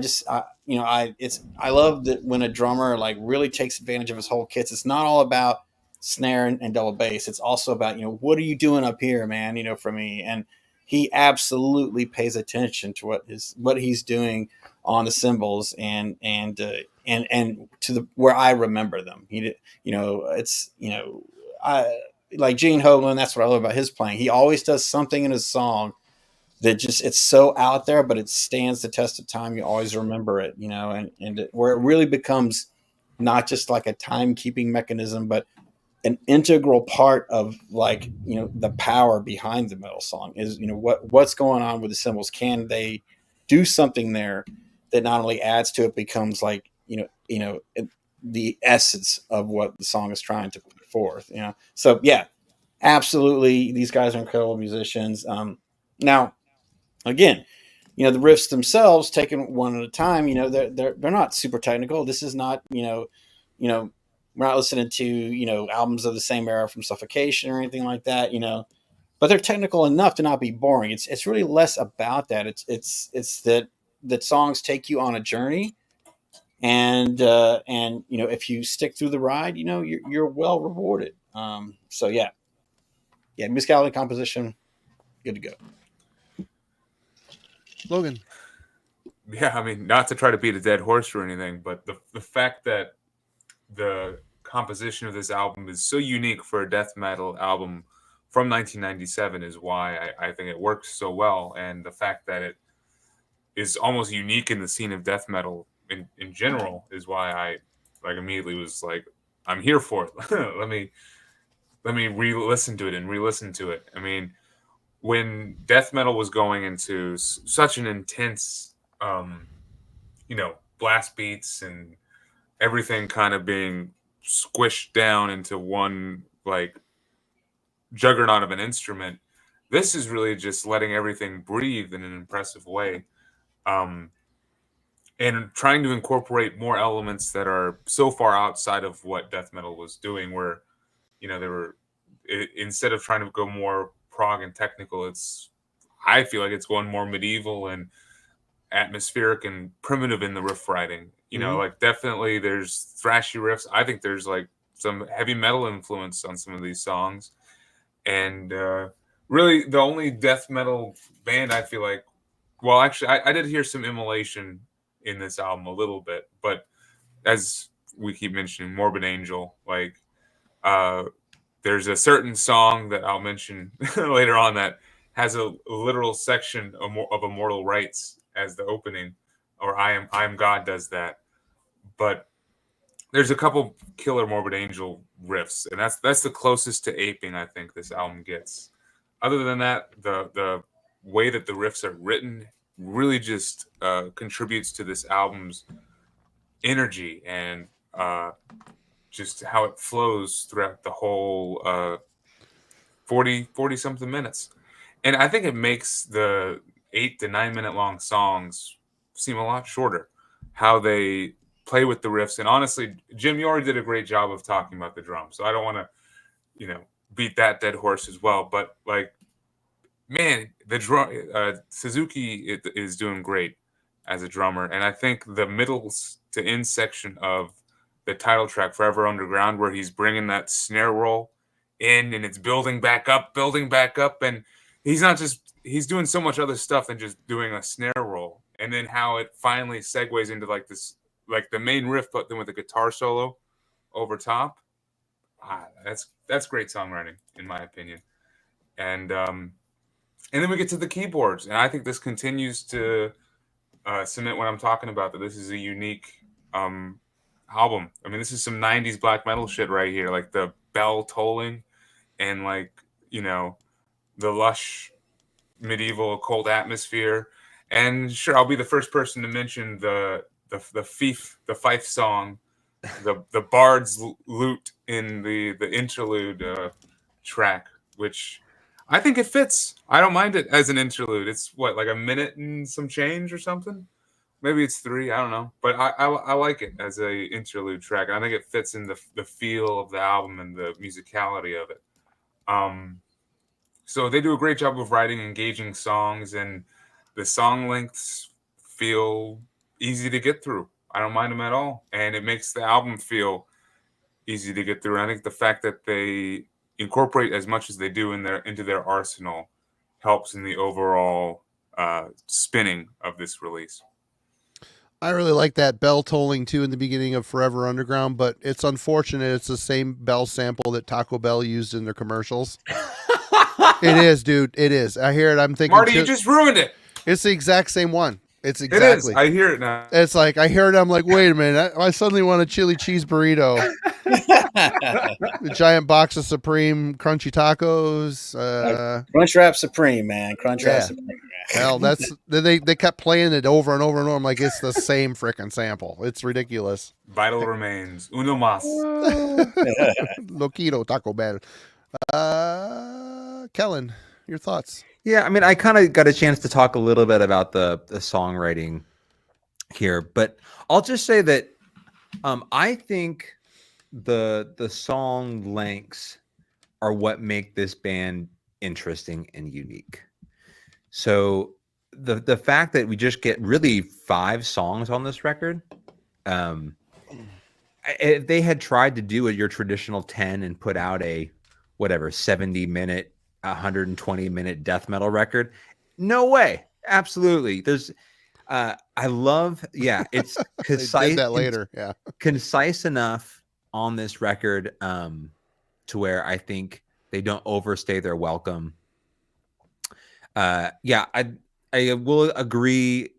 love that when a drummer like really takes advantage of his whole kits. It's not all about snare and double bass. It's also about what are you doing up here, man? For me, and he absolutely pays attention to what he's doing on the cymbals and to the where I remember them. I like Gene Hoglan. That's what I love about his playing. He always does something in his song that just it's so out there, but it stands the test of time. You always remember it, where it really becomes not just like a timekeeping mechanism, but an integral part of like the power behind the metal song is what's going on with the cymbals. Can they do something there that not only adds to it, becomes like the essence of what the song is trying to put forth. So yeah, absolutely, these guys are incredible musicians. Now again, the riffs themselves, taken one at a time, they're not super technical. This is not we're not listening to albums of the same era from Suffocation or anything like that, but they're technical enough to not be boring. It's really less about that. It's that songs take you on a journey, and if you stick through the ride, you're well rewarded. So yeah, musicality, composition, good to go. Logan. Yeah, I mean, not to try to beat a dead horse or anything, but the fact that the composition of this album is so unique for a death metal album from 1997 is why I think it works so well. And the fact that it is almost unique in the scene of death metal in general is why I like immediately was like, I'm here for it. let me re-listen to it and re-listen to it. I mean, when death metal was going into such an intense, blast beats and everything kind of being squished down into one like juggernaut of an instrument, this is really just letting everything breathe in an impressive way, and trying to incorporate more elements that are so far outside of what death metal was doing, where they were instead of trying to go more prog and technical, I feel like it's going more medieval and atmospheric and primitive in the riff writing. Like definitely there's thrashy riffs. I think there's like some heavy metal influence on some of these songs. And really the only death metal band I feel like, well, actually I did hear some Immolation in this album a little bit, but as we keep mentioning, Morbid Angel, like there's a certain song that I'll mention later on that has a literal section of Immortal Rites as the opening, or I Am God does that. But there's a couple killer Morbid Angel riffs, and that's the closest to aping I think this album gets. Other than that, the way that the riffs are written really just contributes to this album's energy and just how it flows throughout the whole 40 something minutes. And I think it makes the 8 to 9 minute long songs seem a lot shorter. How they play with the riffs. And honestly, Jim, you already did a great job of talking about the drums. So I don't want to, beat that dead horse as well. But like, man, the drum Suzuki is doing great as a drummer. And I think the middle to end section of the title track, Forever Underground, where he's bringing that snare roll in and it's building back up. And he's doing so much other stuff than just doing a snare roll. And then how it finally segues into like this, like the main riff, but then with a guitar solo over top. That's great songwriting, in my opinion. And then we get to the keyboards. And I think this continues to cement what I'm talking about, that this is a unique album. I mean, this is some 90s black metal shit right here, like the bell tolling and like, the lush medieval cold atmosphere. And sure, I'll be the first person to mention the fife song, the bard's lute in the interlude track, which I think it fits. I don't mind it as an interlude. It's what, like a minute and some change or something? Maybe it's 3. I don't know. But I like it as a interlude track. And I think it fits in the feel of the album and the musicality of it. So they do a great job of writing engaging songs, and the song lengths feel easy to get through. I don't mind them at all. And it makes the album feel easy to get through. And I think the fact that they incorporate as much as they do into their arsenal helps in the overall spinning of this release. I really like that bell tolling too in the beginning of Forever Underground, but it's unfortunate it's the same bell sample that Taco Bell used in their commercials. It is, dude. It is. I hear it. I'm thinking, Marty, you just ruined it. It's the exact same one. It's exactly. It is. I hear it now. It's like I hear it. I'm like, wait a minute. I suddenly want a chili cheese burrito. The giant box of Supreme crunchy tacos. Crunchwrap Supreme, man. Crunchwrap Supreme. Hell, they kept playing it over and over and over. I'm like, it's the same freaking sample. It's ridiculous. Vital remains. Uno más. Loquito Taco Bell. Kellen, your thoughts? Yeah, I mean, I kind of got a chance to talk a little bit about the songwriting here, but I'll just say that I think the song lengths are what make this band interesting and unique. So the fact that we just get really 5 songs on this record, if they had tried to do your traditional 10 and put out a 70-minute, 120-minute death metal record, no way. Absolutely. There's I love, it's concise. They did that later. Yeah. Concise enough on this record to where I think they don't overstay their welcome. I will agree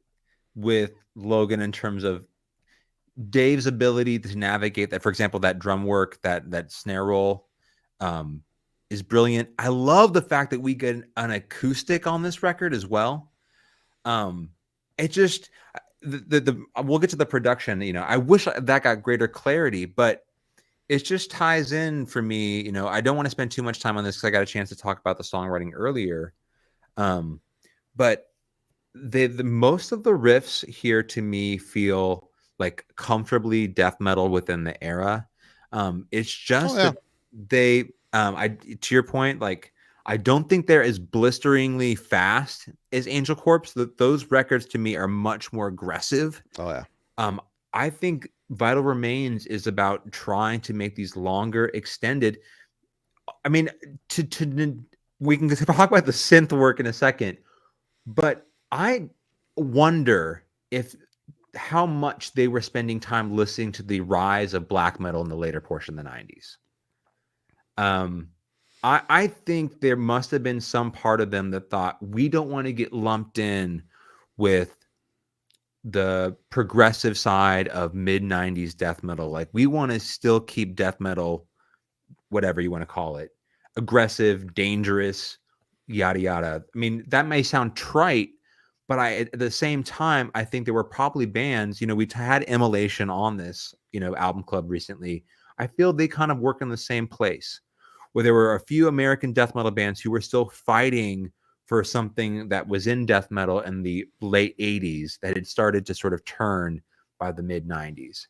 with Logan in terms of Dave's ability to navigate that. For example, that drum work, that snare roll is brilliant. I love the fact that we get an acoustic on this record as well. It just we'll get to the production. I wish that got greater clarity, but it just ties in for me. I don't want to spend too much time on this because I got a chance to talk about the songwriting earlier. But the most of the riffs here to me feel like comfortably death metal within the era. It's just that they, to your point, like, I don't think they're as blisteringly fast as Angel Corpse. Those records to me are much more aggressive. Oh yeah. I think Vital Remains is about trying to make these longer, extended. I mean, we can talk about the synth work in a second, but I wonder how much they were spending time listening to the rise of black metal in the later portion of the 90s. I think there must have been some part of them that thought, we don't want to get lumped in with the progressive side of mid-90s death metal. Like, we want to still keep death metal, whatever you want to call it, aggressive, dangerous, yada, yada. I mean, that may sound trite, but at the same time, I think there were probably bands, we had Immolation on this, album club recently. I feel they kind of work in the same place where there were a few American death metal bands who were still fighting for something that was in death metal in the late 80s that had started to sort of turn by the mid 90s.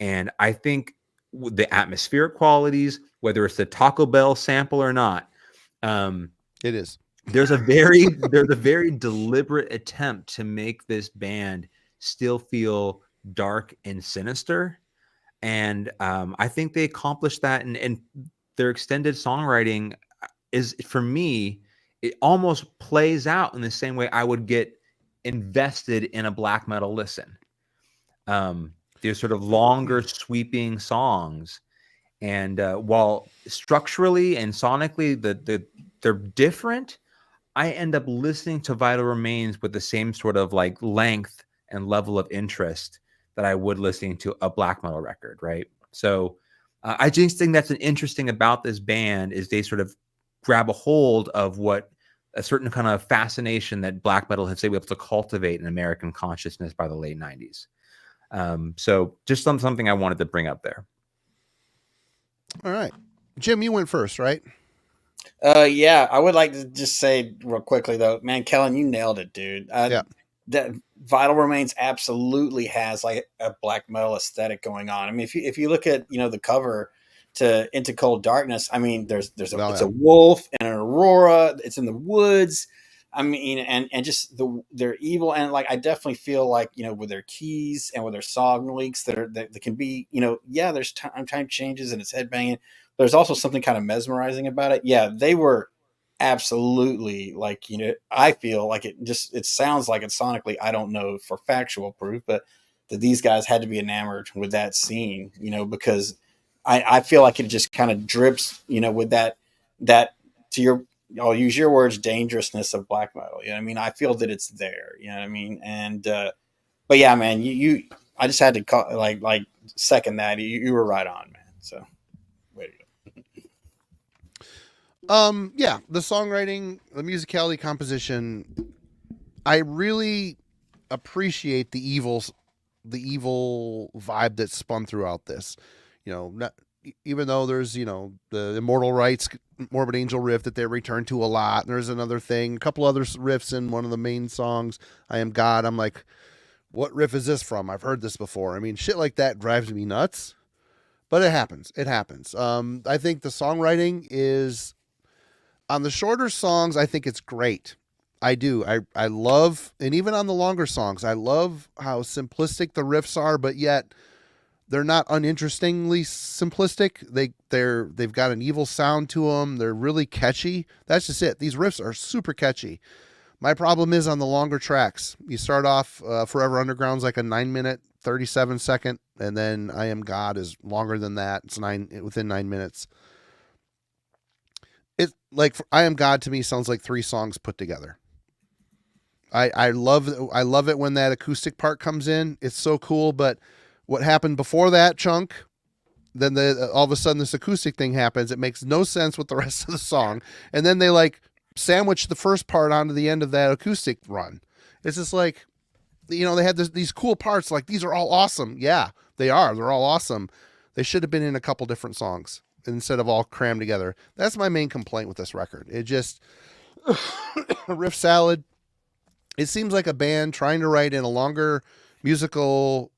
And I think the atmospheric qualities, whether it's the Taco Bell sample or not, it is. There's a very deliberate attempt to make this band still feel dark and sinister. And I think they accomplished that. And their extended songwriting is, for me, it almost plays out in the same way I would get invested in a black metal listen. There's sort of longer sweeping songs. And while structurally and sonically they're different, I end up listening to Vital Remains with the same sort of like length and level of interest that I would listening to a black metal record, right? So I just think that's an interesting about this band is they sort of grab a hold of what a certain kind of fascination that black metal has been able to cultivate in American consciousness by the late 90s. So just something I wanted to bring up there. All right. Jim, you went first, right? Yeah, I would like to just say real quickly though, man, Kellen, you nailed it, dude. Yeah. That Vital Remains absolutely has like a black metal aesthetic going on. I mean, if you look at, the cover to Into Cold Darkness, I mean, it's a wolf and an aurora. It's in the woods. I mean, and just they're evil, and like I definitely feel like with their keys and with their song leaks that can be there's time changes and it's headbanging. There's also something kind of mesmerizing about it. Yeah, they were absolutely like I feel like it sounds like it sonically. I don't know for factual proof, but that these guys had to be enamored with that scene, because I feel like it just kind of drips, with that to your. I'll use your words, dangerousness of black metal. I mean, I feel that it's there. You know what I mean? And but yeah, man, I just had to call, like second that. You were right on, man. So way to go. Yeah, the songwriting, the musicality, composition. I really appreciate the evil vibe that's spun throughout this. Even though there's, the Immortal Rights Morbid Angel riff that they return to a lot. And there's another thing, a couple other riffs in one of the main songs, I Am God. I'm like, what riff is this from? I've heard this before. I mean, shit like that drives me nuts, but it happens. It happens. I think the songwriting is, on the shorter songs, I think it's great. I do. I love, and even on the longer songs, I love how simplistic the riffs are, but yet they're not uninterestingly simplistic. They've got an evil sound to them. They're really catchy. That's just it. These riffs are super catchy. My problem is on the longer tracks. You start off Forever Underground's like a 9-minute, 37-second, and then I Am God is longer than that. It's within 9 minutes. It like I Am God to me sounds like 3 songs put together. I love it when that acoustic part comes in. It's so cool, but what happened before that chunk, then all of a sudden this acoustic thing happens. It makes no sense with the rest of the song. And then they like sandwich the first part onto the end of that acoustic run. It's just like, they had these cool parts. Like, these are all awesome. Yeah, they are. They're all awesome. They should have been in a couple different songs instead of all crammed together. That's my main complaint with this record. It just, riff salad. It seems like a band trying to write in a longer musical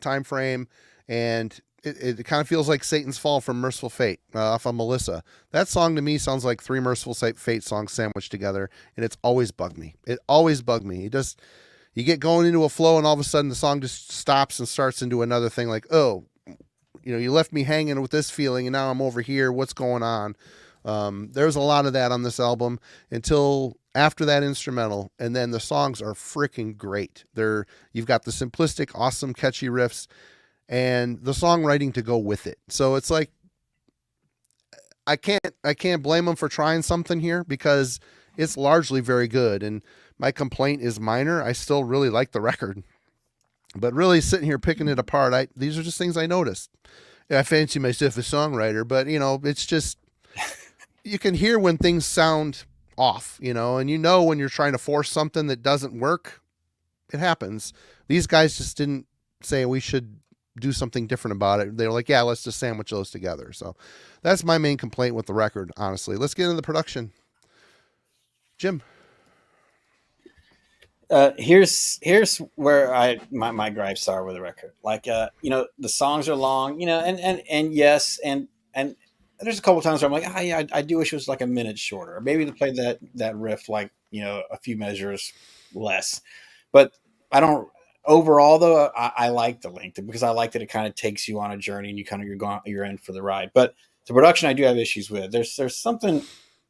time frame, and it kind of feels like Satan's Fall from Merciful Fate off of Melissa. That song to me sounds like 3 Merciful Fate songs sandwiched together, and it's always bugged me. It always bugged me. You get going into a flow, and all of a sudden the song just stops and starts into another thing. Like, oh, you left me hanging with this feeling, and now I'm over here. What's going on? There's a lot of that on this album until after that instrumental, and then the songs are freaking great. You've got the simplistic, awesome, catchy riffs, and the songwriting to go with it. So it's like, I can't blame them for trying something here because it's largely very good. And my complaint is minor. I still really like the record, but really sitting here picking it apart, these are just things I noticed. I fancy myself a songwriter, but it's just, you can hear when things sound off, and when you're trying to force something that doesn't work, it happens. These guys just didn't say we should do something different about it. They're like, yeah, let's just sandwich those together. So that's my main complaint with the record, honestly. Let's get into the production. Jim. Here's where my gripes are with the record. Like, the songs are long, and yes, and there's a couple times where I'm like, yeah, I do wish it was like a minute shorter, or maybe to play that riff like a few measures less. But I don't. Overall, though, I like the length because I like that it kind of takes you on a journey and you're in for the ride. But the production I do have issues with. There's something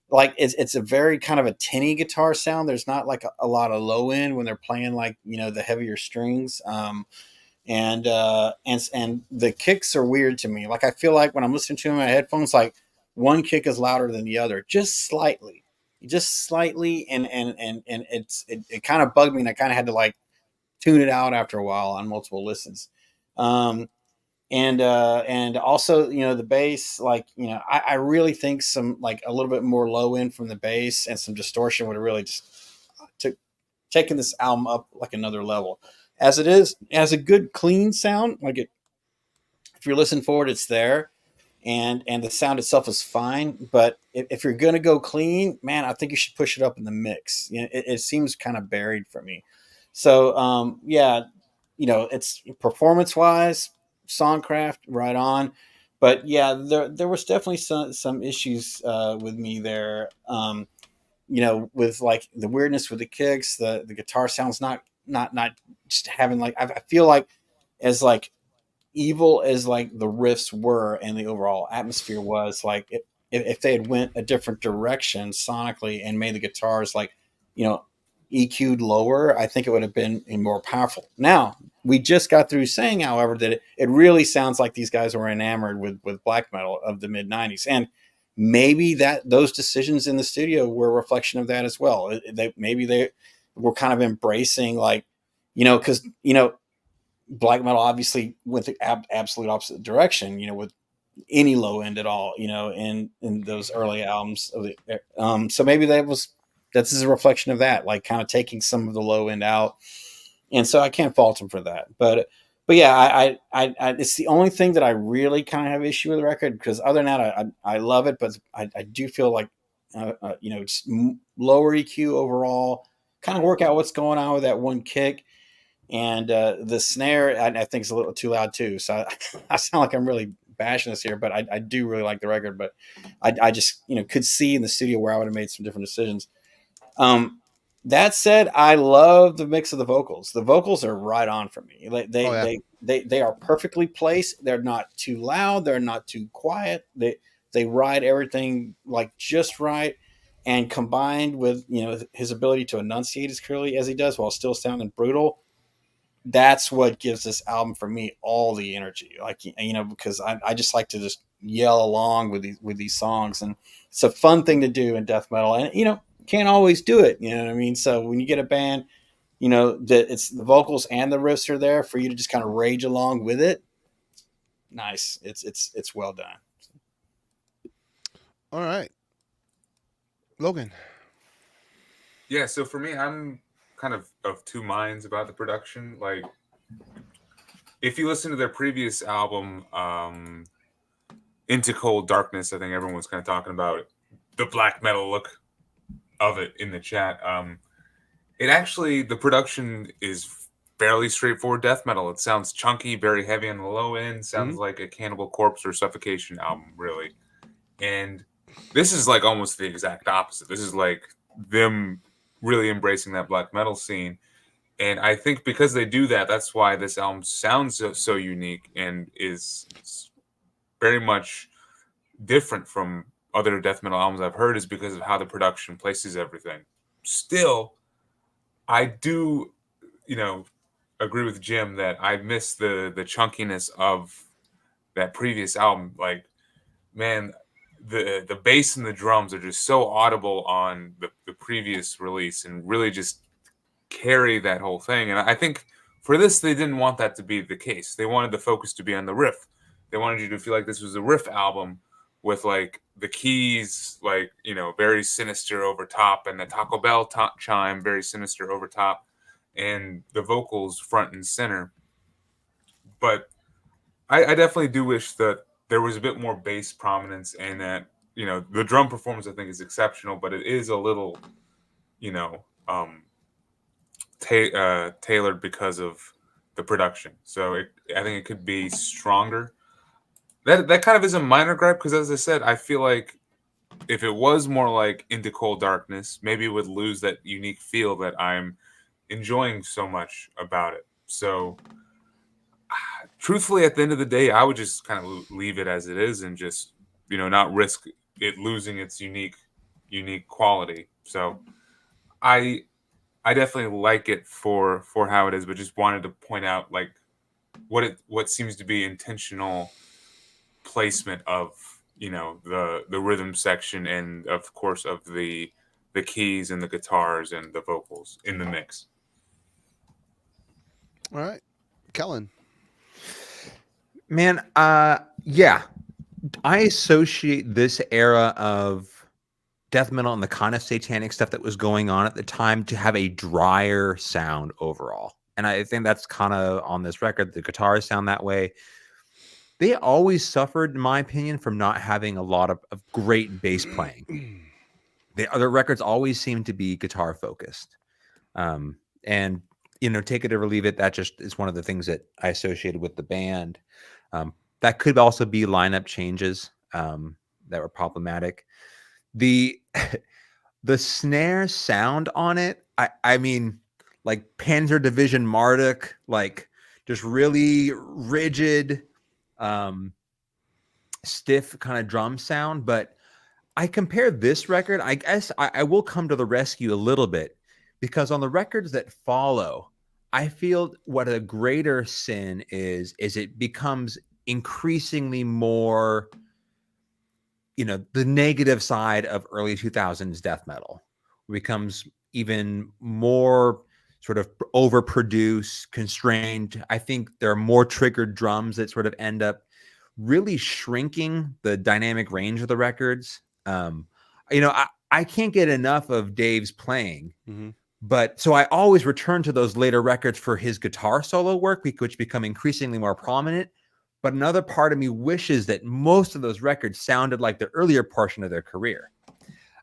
like it's a very kind of a tinny guitar sound. There's not like a lot of low end when they're playing like the heavier strings. And the kicks are weird to me. Like I feel like when I'm listening to them in my headphones, like one kick is louder than the other, just slightly, and it kind of bugged me, and I kind of had to like tune it out after a while on multiple listens. And also the bass, like I really think some like a little bit more low end from the bass and some distortion would have really just taken this album up like another level. As it is, it has a good clean sound. Like if you're listening for it, it's there, and the sound itself is fine. But if you're gonna go clean, man, I think you should push it up in the mix. It seems kind of buried for me. So yeah, it's performance wise, songcraft right on. But yeah, there was definitely some issues with me there. With like the weirdness with the kicks, the guitar sounds not just having like I feel like as like evil as like the riffs were and the overall atmosphere was, like if they had went a different direction sonically and made the guitars like EQ'd lower, I think it would have been more powerful. Now we just got through saying, however, that it really sounds like these guys were enamored with black metal of the mid 90s, and maybe that those decisions in the studio were a reflection of that as well. Maybe they were kind of embracing like because black metal obviously went the absolute opposite direction, with any low end at all, in those early albums of the, so maybe that's a reflection of that, like kind of taking some of the low end out. And so I can't fault them for that. But yeah, I it's the only thing that I really kind of have issue with the record, because other than that, I love it, but I do feel like, just lower EQ overall, kind of work out what's going on with that one kick. And the snare, I think, is a little too loud too. So I sound like I'm really bashing this here, but I do really like the record. But I just could see in the studio where I would have made some different decisions. That said, I love the mix of the vocals. The vocals are right on for me. Like they are perfectly placed. They're not too loud. They're not too quiet. They ride everything like just right. And combined with his ability to enunciate as clearly as he does while still sounding brutal, that's what gives this album for me all the energy. Like because I just like to just yell along with these songs, and it's a fun thing to do in death metal. And can't always do it. You know what I mean? So when you get a band, that it's the vocals and the riffs are there for you to just kind of rage along with it. Nice. It's well done. All right, Logan. Yeah, so for me, I'm kind of two minds about the production. Like, if you listen to their previous album, Into Cold Darkness, I think everyone was kind of talking about the black metal look of it in the chat. It actually, the production is fairly straightforward death metal. It sounds chunky, very heavy on the low end, sounds like a Cannibal Corpse or Suffocation album, really. And this is like almost the exact opposite. This is like them really embracing that black metal scene. And I think because they do that, that's why this album sounds so unique and is very much different from other death metal albums I've heard, is because of how the production places everything. Still, I do, agree with Jim that I miss the chunkiness of that previous album. Like, man, the bass and the drums are just so audible on the previous release and really just carry that whole thing. And I think for this, they didn't want that to be the case. They wanted the focus to be on the riff. They wanted you to feel like this was a riff album with like the keys, like, very sinister over top, and the Taco Bell chime, very sinister over top, and the vocals front and center. But I definitely do wish that there was a bit more bass prominence, and that the drum performance I think is exceptional, but it is a little you know tailored because of the production. So I think it could be stronger. That kind of is a minor gripe because, as I said, I feel like if it was more like Into Cold Darkness, maybe it would lose that unique feel that I'm enjoying so much about it. So, truthfully, at the end of the day, I would just kind of leave it as it is and just not risk it losing its unique quality. So, I I definitely like it for how it is, but just wanted to point out like what seems to be intentional placement of the rhythm section, and of course of the keys and the guitars and the vocals in the mix. All right, Kellen. Man, yeah. I associate this era of death metal and the kind of satanic stuff that was going on at the time to have a drier sound overall. And I think that's kind of on this record. The guitars sound that way. They always suffered, in my opinion, from not having a lot of great bass playing. The other records always seem to be guitar focused. And, take it or leave it. That just is one of the things that I associated with the band. That could also be lineup changes that were problematic. The snare sound on it, I mean, like Panzer Division Marduk, like just really rigid, stiff kind of drum sound. But I compare this record, I guess I will come to the rescue a little bit, because on the records that follow, I feel what a greater sin is it becomes increasingly more, the negative side of early 2000s death metal. It becomes even more sort of overproduced, constrained. I think there are more triggered drums that sort of end up really shrinking the dynamic range of the records. I can't get enough of Dave's playing. Mm-hmm. But so I always return to those later records for his guitar solo work, which become increasingly more prominent. But another part of me wishes that most of those records sounded like the earlier portion of their career.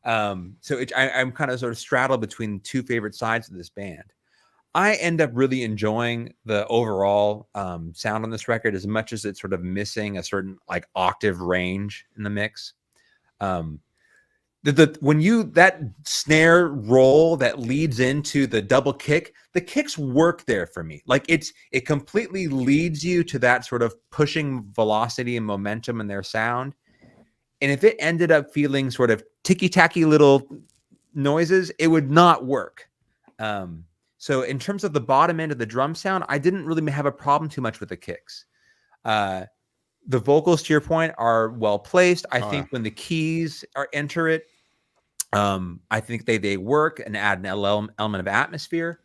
I'm kind of sort of straddled between two favorite sides of this band. I end up really enjoying the overall sound on this record, as much as it's sort of missing a certain like octave range in the mix. That snare roll that leads into the double kick, the kicks work there for me. Like it completely leads you to that sort of pushing velocity and momentum in their sound. And if it ended up feeling sort of ticky-tacky little noises, it would not work. So in terms of the bottom end of the drum sound, I didn't really have a problem too much with the kicks. The vocals, to your point, are well placed. I think when the keys enter it, I think they work and add an element of atmosphere.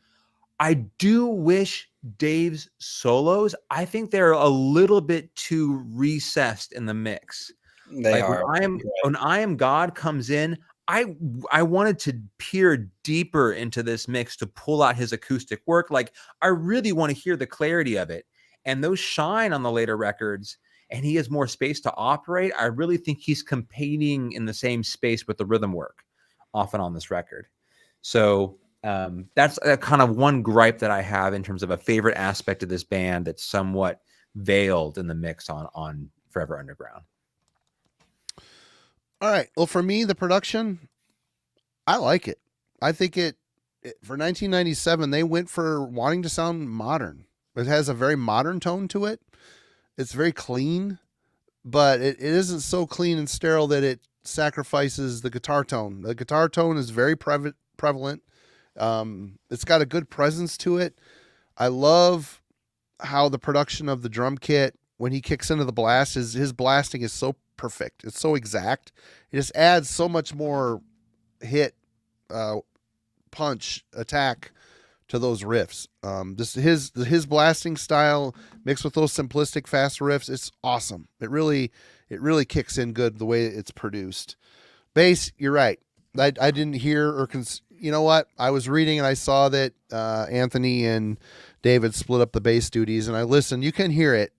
I do wish Dave's solos, I think they're a little bit too recessed in the mix. They are. When I Am God comes in, I wanted to peer deeper into this mix to pull out his acoustic work. Like, I really want to hear the clarity of it. And those shine on the later records, and he has more space to operate. I really think he's competing in the same space with the rhythm work often on this record. So that's a kind of one gripe that I have in terms of a favorite aspect of this band that's somewhat veiled in the mix on Forever Underground. All right. Well, for me, the production, I like it. I think it for 1997, they went for wanting to sound modern. It has a very modern tone to it. It's very clean, but it isn't so clean and sterile that it sacrifices the guitar tone. The guitar tone is very prevalent. It's got a good presence to it. I love how the production of the drum kit, when he kicks into the blast, his blasting is so perfect. It's so exact. It just adds so much more hit, punch, attack to those riffs. Just his blasting style mixed with those simplistic fast riffs, it's awesome. It really kicks in good the way it's produced. Bass, you're right. I didn't hear or you know what? I was reading and I saw that Anthony and David split up the bass duties, and I listened. You can hear it,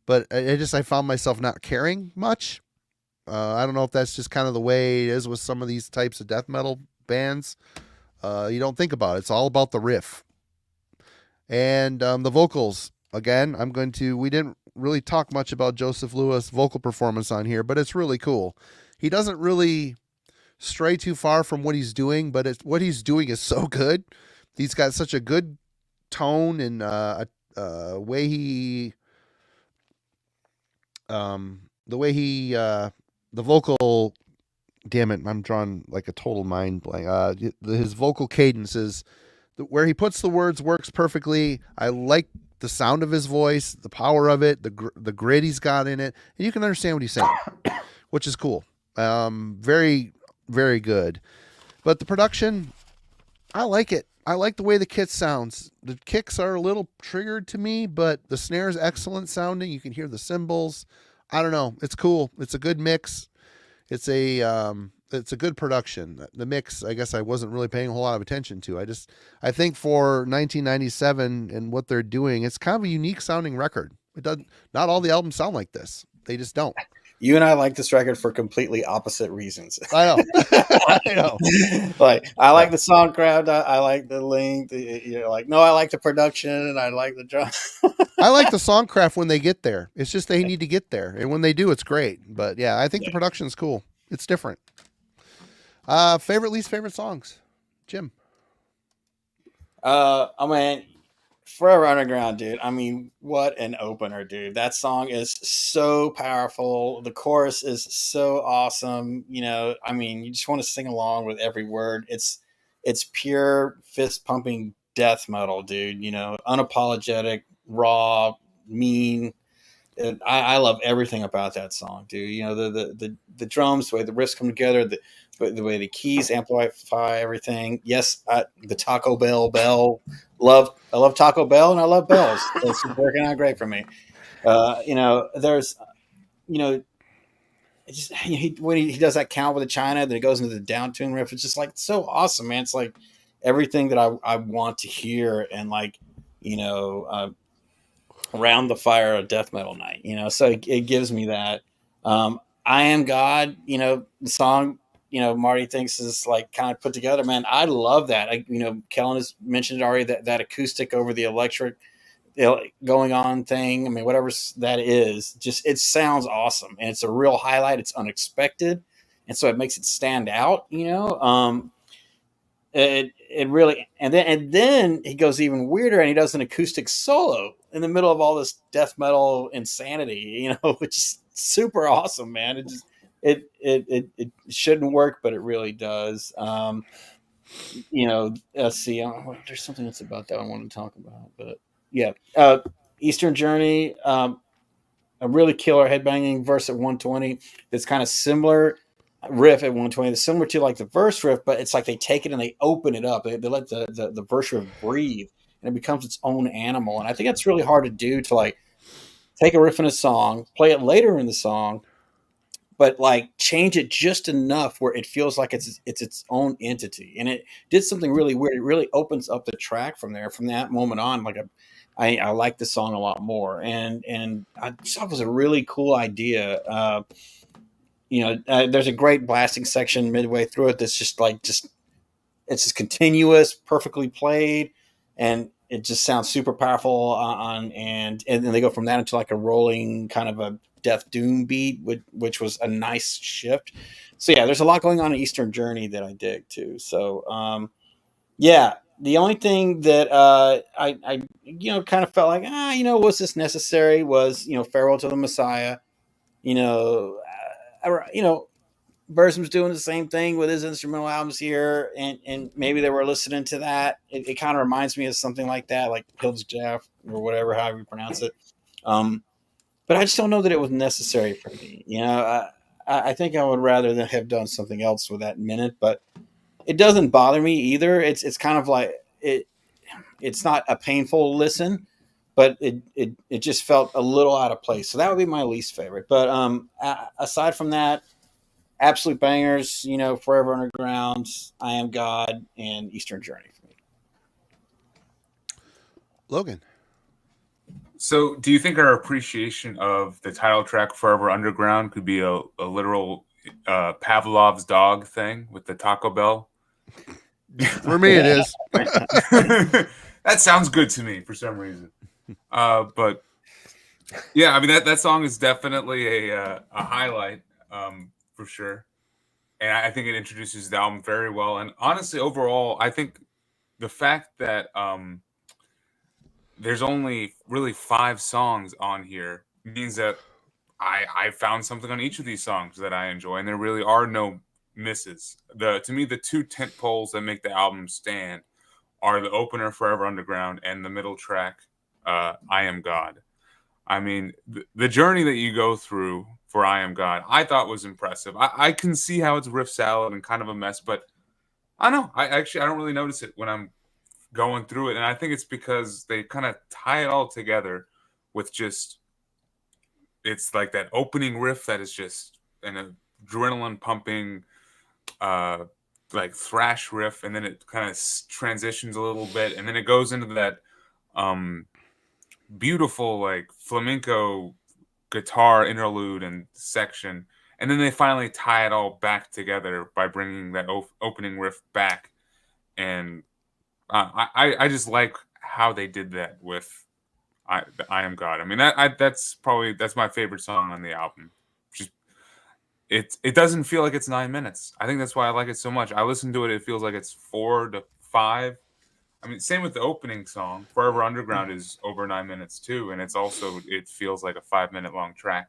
but I found myself not caring much. I don't know if that's just kind of the way it is with some of these types of death metal bands. You don't think about it. It's all about the riff. And the vocals, again, we didn't really talk much about Joseph Lewis' vocal performance on here, but it's really cool. He doesn't really stray too far from what he's doing, but what he's doing is so good. He's got such a good tone and way he, the vocal, damn it, I'm drawing like a total mind blank. His vocal cadences, where he puts the words works perfectly. I like the sound of his voice, the power of it, the grit he's got in it, and you can understand what he's saying, which is cool. Very, very good. But the production, I like it. I like the way the kit sounds. The kicks are a little triggered to me, but the snare is excellent sounding. You can hear the cymbals. I don't know. It's cool. It's a good mix. It's a good production. The mix, I guess I wasn't really paying a whole lot of attention to. I think for 1997 and what they're doing, it's kind of a unique sounding record. Not all the albums sound like this. They just don't. You and I like this record for completely opposite reasons. I know. I know. Like, I like the song crowd. I like the length. You're like, no, I like the production and I like the drum. I like the songcraft when they get there. It's just they need to get there. And when they do, it's great. But yeah, I think the production's cool. It's different. Least favorite songs? Jim. I mean, Forever Underground, dude. I mean, what an opener, dude. That song is so powerful. The chorus is so awesome. You know, I mean, you just want to sing along with every word. It's pure fist pumping death metal, dude. You know, unapologetic, raw, mean. I love everything about that song, dude. You know, the drums, the way the riffs come together, the way the keys amplify everything. Yes, the Taco Bell bell. I love Taco Bell and I love bells. It's working out great for me. You know, there's, you know, it's just, when he does that count with the China, then it goes into the down tune riff. It's just like so awesome, man. It's like everything that I want to hear, and like, you know, around the fire of death metal night, you know, so it gives me that. I Am God, you know, the song, you know, Marty thinks is like kind of put together, man. I love that. You know, Kellen has mentioned already that acoustic over the electric, you know, going on thing. I mean, whatever that is, just, it sounds awesome. And it's a real highlight. It's unexpected. And so it makes it stand out, you know. It really, and then he goes even weirder and he does an acoustic solo in the middle of all this death metal insanity, you know, which is super awesome, man. It shouldn't work, but it really does. You know, let's see, there's something else about that I want to talk about, but yeah, Eastern Journey, a really killer headbanging verse at 120 that's kind of similar riff at 120. It's similar to like the verse riff, but it's like they take it and they open it up. They let the verse riff breathe, and it becomes its own animal. And I think that's really hard to do, to like take a riff in a song, play it later in the song, but like change it just enough where it feels like it's its own entity. And it did something really weird. It really opens up the track from there. From that moment on, like I like the song a lot more. And I thought it was a really cool idea. You know, there's a great blasting section midway through it that's just it's just continuous, perfectly played, and it just sounds super powerful. And then they go from that into like a rolling kind of a death doom beat, which was a nice shift. So yeah, there's a lot going on in Eastern Journey that I dig too. So yeah, the only thing that I you know kind of felt like you know, was this necessary, was, you know, Farewell to the Messiah. You know, you know, Burzum's doing the same thing with his instrumental albums here, and maybe they were listening to that. It kind of reminds me of something like that, like Hills Jeff or whatever, however you pronounce it. But I just don't know that it was necessary for me. You know, I think I would rather than have done something else with that minute, but it doesn't bother me either. It's kind of like it's not a painful listen, but it just felt a little out of place. So that would be my least favorite. But aside from that, absolute bangers, you know, Forever Underground, I Am God, and Eastern Journey for me. Logan. So, do you think our appreciation of the title track "Forever Underground" could be a literal Pavlov's dog thing with the Taco Bell? For me, it is. That sounds good to me for some reason. But yeah, I mean that song is definitely a highlight for sure, and I think it introduces the album very well. And honestly, overall, I think the fact that there's only really 5 songs on here means that I found something on each of these songs that I enjoy, and there really are no misses. To me, the 2 tent poles that make the album stand are the opener "Forever Underground" and the middle track "I Am God." I mean, the journey that you go through for "I Am God," I thought was impressive. I can see how it's riff salad and kind of a mess, but I don't know. I don't really notice it when I'm going through it, and I think it's because they kind of tie it all together with just it's like that opening riff that is just an adrenaline pumping like thrash riff, and then it kind of transitions a little bit, and then it goes into that beautiful like flamenco guitar interlude and section, and then they finally tie it all back together by bringing that opening riff back. And I just like how they did that with I Am God. I mean that's my favorite song on the album. Just it doesn't feel like it's 9 minutes. I think that's why I like it so much. I listen to it, it feels like it's 4 to 5. I mean, same with the opening song. "Forever Underground" is over 9 minutes too, and it feels like a 5-minute long track.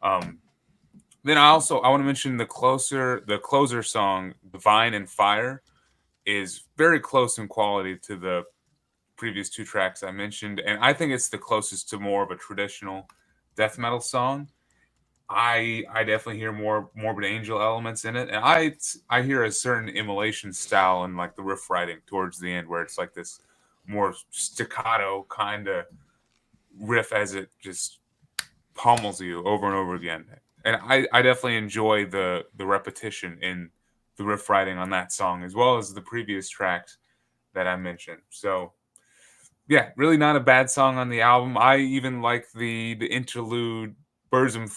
Then I want to mention the closer song, "Divine and Fire," is very close in quality to the previous 2 tracks I mentioned, and I think it's the closest to more of a traditional death metal song. I definitely hear more Morbid Angel elements in it, and I hear a certain immolation style in like the riff writing towards the end, where it's like this more staccato kind of riff as it just pummels you over and over again. And I definitely enjoy the repetition in the riff writing on that song, as well as the previous tracks that I mentioned. So yeah, really not a bad song on the album. I even like the interlude "Birds and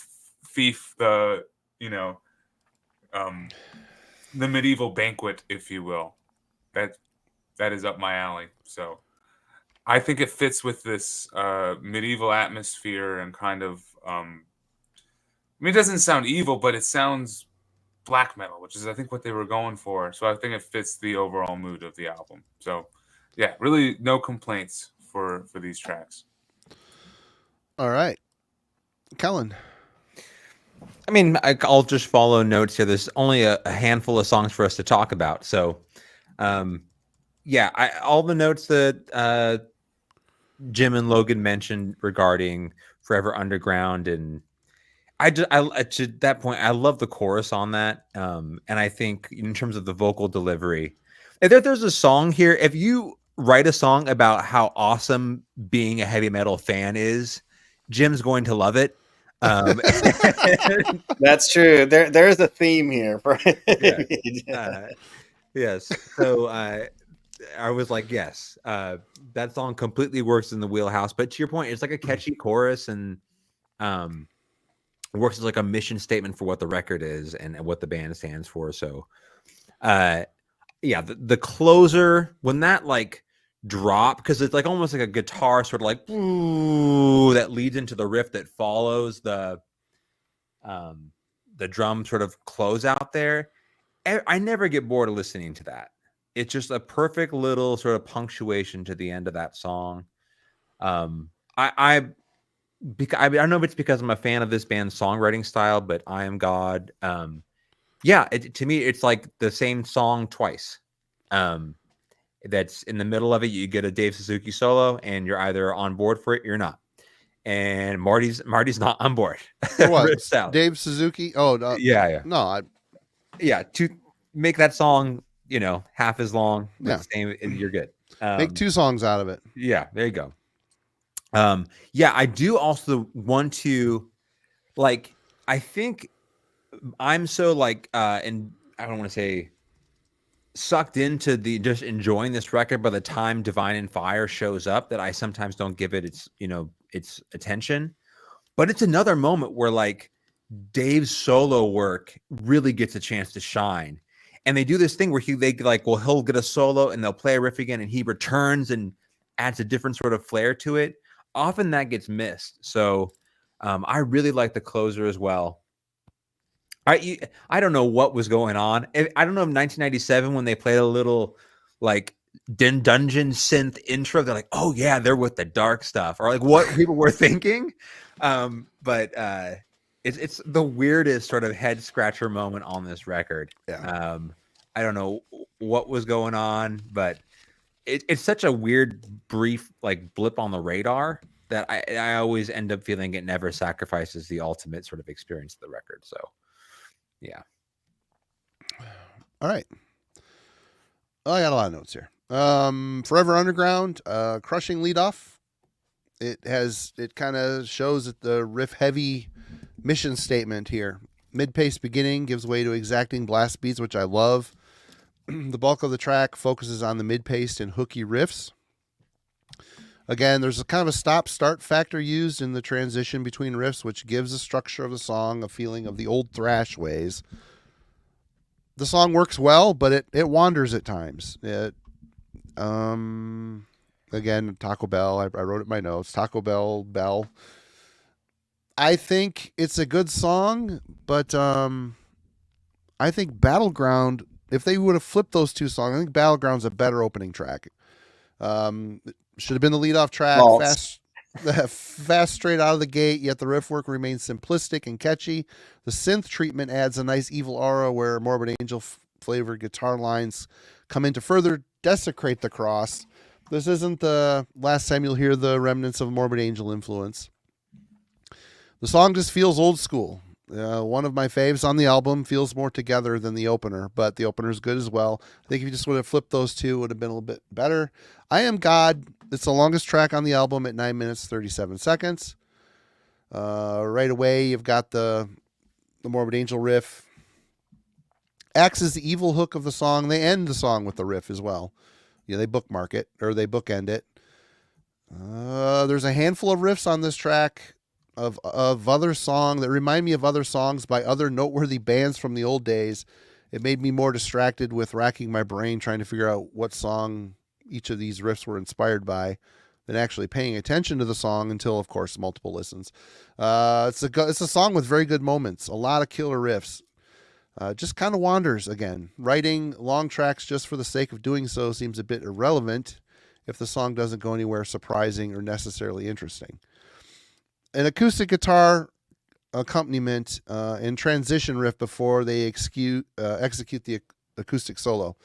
Thief," the medieval banquet, if you will. That is up my alley. So I think it fits with this medieval atmosphere and kind of. I mean, it doesn't sound evil, but it sounds black metal, which is I think what they were going for. So I think it fits the overall mood of the album. So yeah, really no complaints for these tracks. All right, Kellen. I mean, I'll just follow notes here. There's only a handful of songs for us to talk about. So, yeah, all the notes that Jim and Logan mentioned regarding "Forever Underground," and to that point, I love the chorus on that. And I think in terms of the vocal delivery, if there's a song here, if you write a song about how awesome being a heavy metal fan is, Jim's going to love it. That's true. There's a theme here for yes. So I was like, yes, that song completely works in the wheelhouse. But to your point, it's like a catchy chorus and works as like a mission statement for what the record is and what the band stands for. So yeah, the closer, when that like drop, because it's like almost like a guitar sort of like ooh, that leads into the riff that follows the drum sort of close out there. I never get bored of listening to that. It's just a perfect little sort of punctuation to the end of that song. I don't know if it's because I'm a fan of this band's songwriting style, but "I Am God." Yeah, to me, it's like the same song twice. That's in the middle of it. You get a Dave Suzuki solo, and you're either on board for it or you're not. And Marty's not on board. What? Dave Suzuki? Oh, no. Yeah. No, to make that song, half as long, Yeah. the same, you're good. Make 2 songs out of it. Yeah, there you go. Yeah, I do also want to, like, I think I'm so like, and I don't want to say sucked into just enjoying this record by the time "Divine and Fire" shows up that I sometimes don't give it its its attention. But it's another moment where like Dave's solo work really gets a chance to shine. And they do this thing where he'll get a solo and they'll play a riff again and he returns and adds a different sort of flair to it. Often that gets missed. So I really like the closer as well. I don't know what was going on. I don't know if 1997 when they played a little like dungeon synth intro, they're like, oh yeah, they're with the dark stuff, or like what people were thinking. But it's the weirdest sort of head scratcher moment on this record. Yeah. I don't know what was going on, but it's such a weird, brief like blip on the radar that I always end up feeling it never sacrifices the ultimate sort of experience of the record. So, yeah. All right. Oh, I got a lot of notes here. Forever Underground, crushing lead off. It kind of shows that the riff heavy mission statement here. Mid-pace beginning gives way to exacting blast beats, which I love. The bulk of the track focuses on the mid-paced and hooky riffs. Again, there's a kind of a stop-start factor used in the transition between riffs, which gives the structure of the song a feeling of the old thrash ways. The song works well, but it wanders at times. Again, Taco Bell. I wrote it in my notes. Taco Bell. I think it's a good song, but I think Battleground, if they would have flipped those two songs, I think Battleground's a better opening track. Should have been the lead-off track, fast straight out of the gate, yet the riff work remains simplistic and catchy. The synth treatment adds a nice evil aura where Morbid Angel flavored guitar lines come in to further desecrate the cross. This isn't the last time you'll hear the remnants of Morbid Angel influence. The song just feels old school. One of my faves on the album, feels more together than the opener, but the opener is good as well. I think if you just would have flipped those two, it would have been a little bit better. I Am God, it's the longest track on the album at 9 minutes, 37 seconds. Right away, you've got the Morbid Angel riff. Acts as the evil hook of the song. They end the song with the riff as well. Yeah, they bookmark it, or they bookend it. There's a handful of riffs on this track of other song that remind me of other songs by other noteworthy bands from the old days. It made me more distracted with racking my brain trying to figure out what song each of these riffs were inspired by than actually paying attention to the song until, of course, multiple listens. It's a song with very good moments, a lot of killer riffs. Just kind of wanders again. Writing long tracks just for the sake of doing so seems a bit irrelevant if the song doesn't go anywhere surprising or necessarily interesting. An acoustic guitar accompaniment and transition riff before they execute the acoustic solo,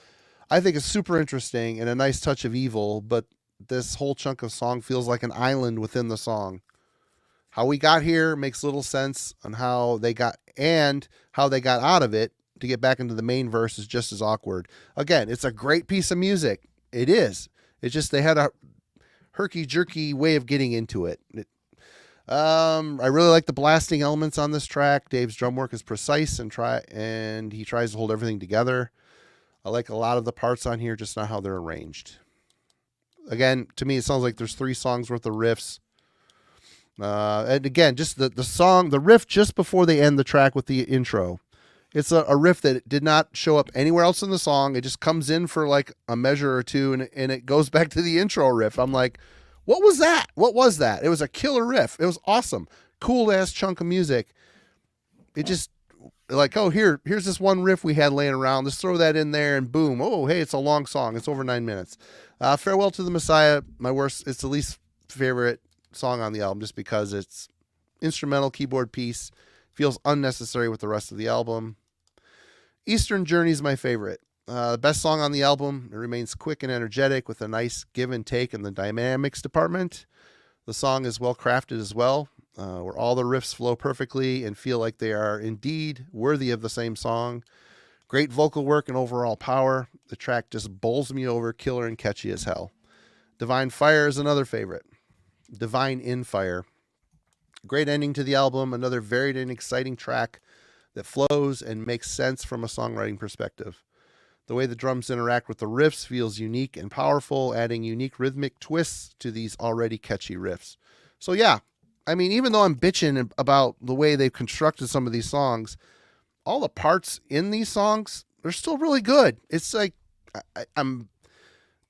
I think is super interesting and a nice touch of evil, but this whole chunk of song feels like an island within the song. How we got here makes little sense on how they got out of it to get back into the main verse is just as awkward. Again, it's a great piece of music. It is. It's just they had a herky-jerky way of getting into it. I really like the blasting elements on this track. Dave's drum work is precise and he tries to hold everything together. I like a lot of the parts on here, just not how they're arranged. Again, to me, it sounds like there's 3 songs worth of riffs. And again, just the riff just before they end the track with the intro. It's a riff that did not show up anywhere else in the song. It just comes in for like a measure or two and it goes back to the intro riff. I'm like, what was that? What was that? It was a killer riff. It was awesome. Cool ass chunk of music. It just like, oh, here's this one riff we had laying around. Let's throw that in there and boom. Oh, hey, it's a long song. It's over 9 minutes. Farewell to the Messiah. It's the least favorite song on the album just because it's instrumental keyboard piece. Feels unnecessary with the rest of the album. Eastern Journey is my favorite. The best song on the album. It remains quick and energetic with a nice give and take in the dynamics department. The song is well crafted as well, where all the riffs flow perfectly and feel like they are indeed worthy of the same song. Great vocal work and overall power. The track just bowls me over, killer and catchy as hell. Divine Fire is another favorite. Divine in Fire. Great ending to the album. Another varied and exciting track that flows and makes sense from a songwriting perspective. The way the drums interact with the riffs feels unique and powerful, adding unique rhythmic twists to these already catchy riffs. So yeah, I mean, even though I'm bitching about the way they've constructed some of these songs, all the parts in these songs are still really good. It's like I'm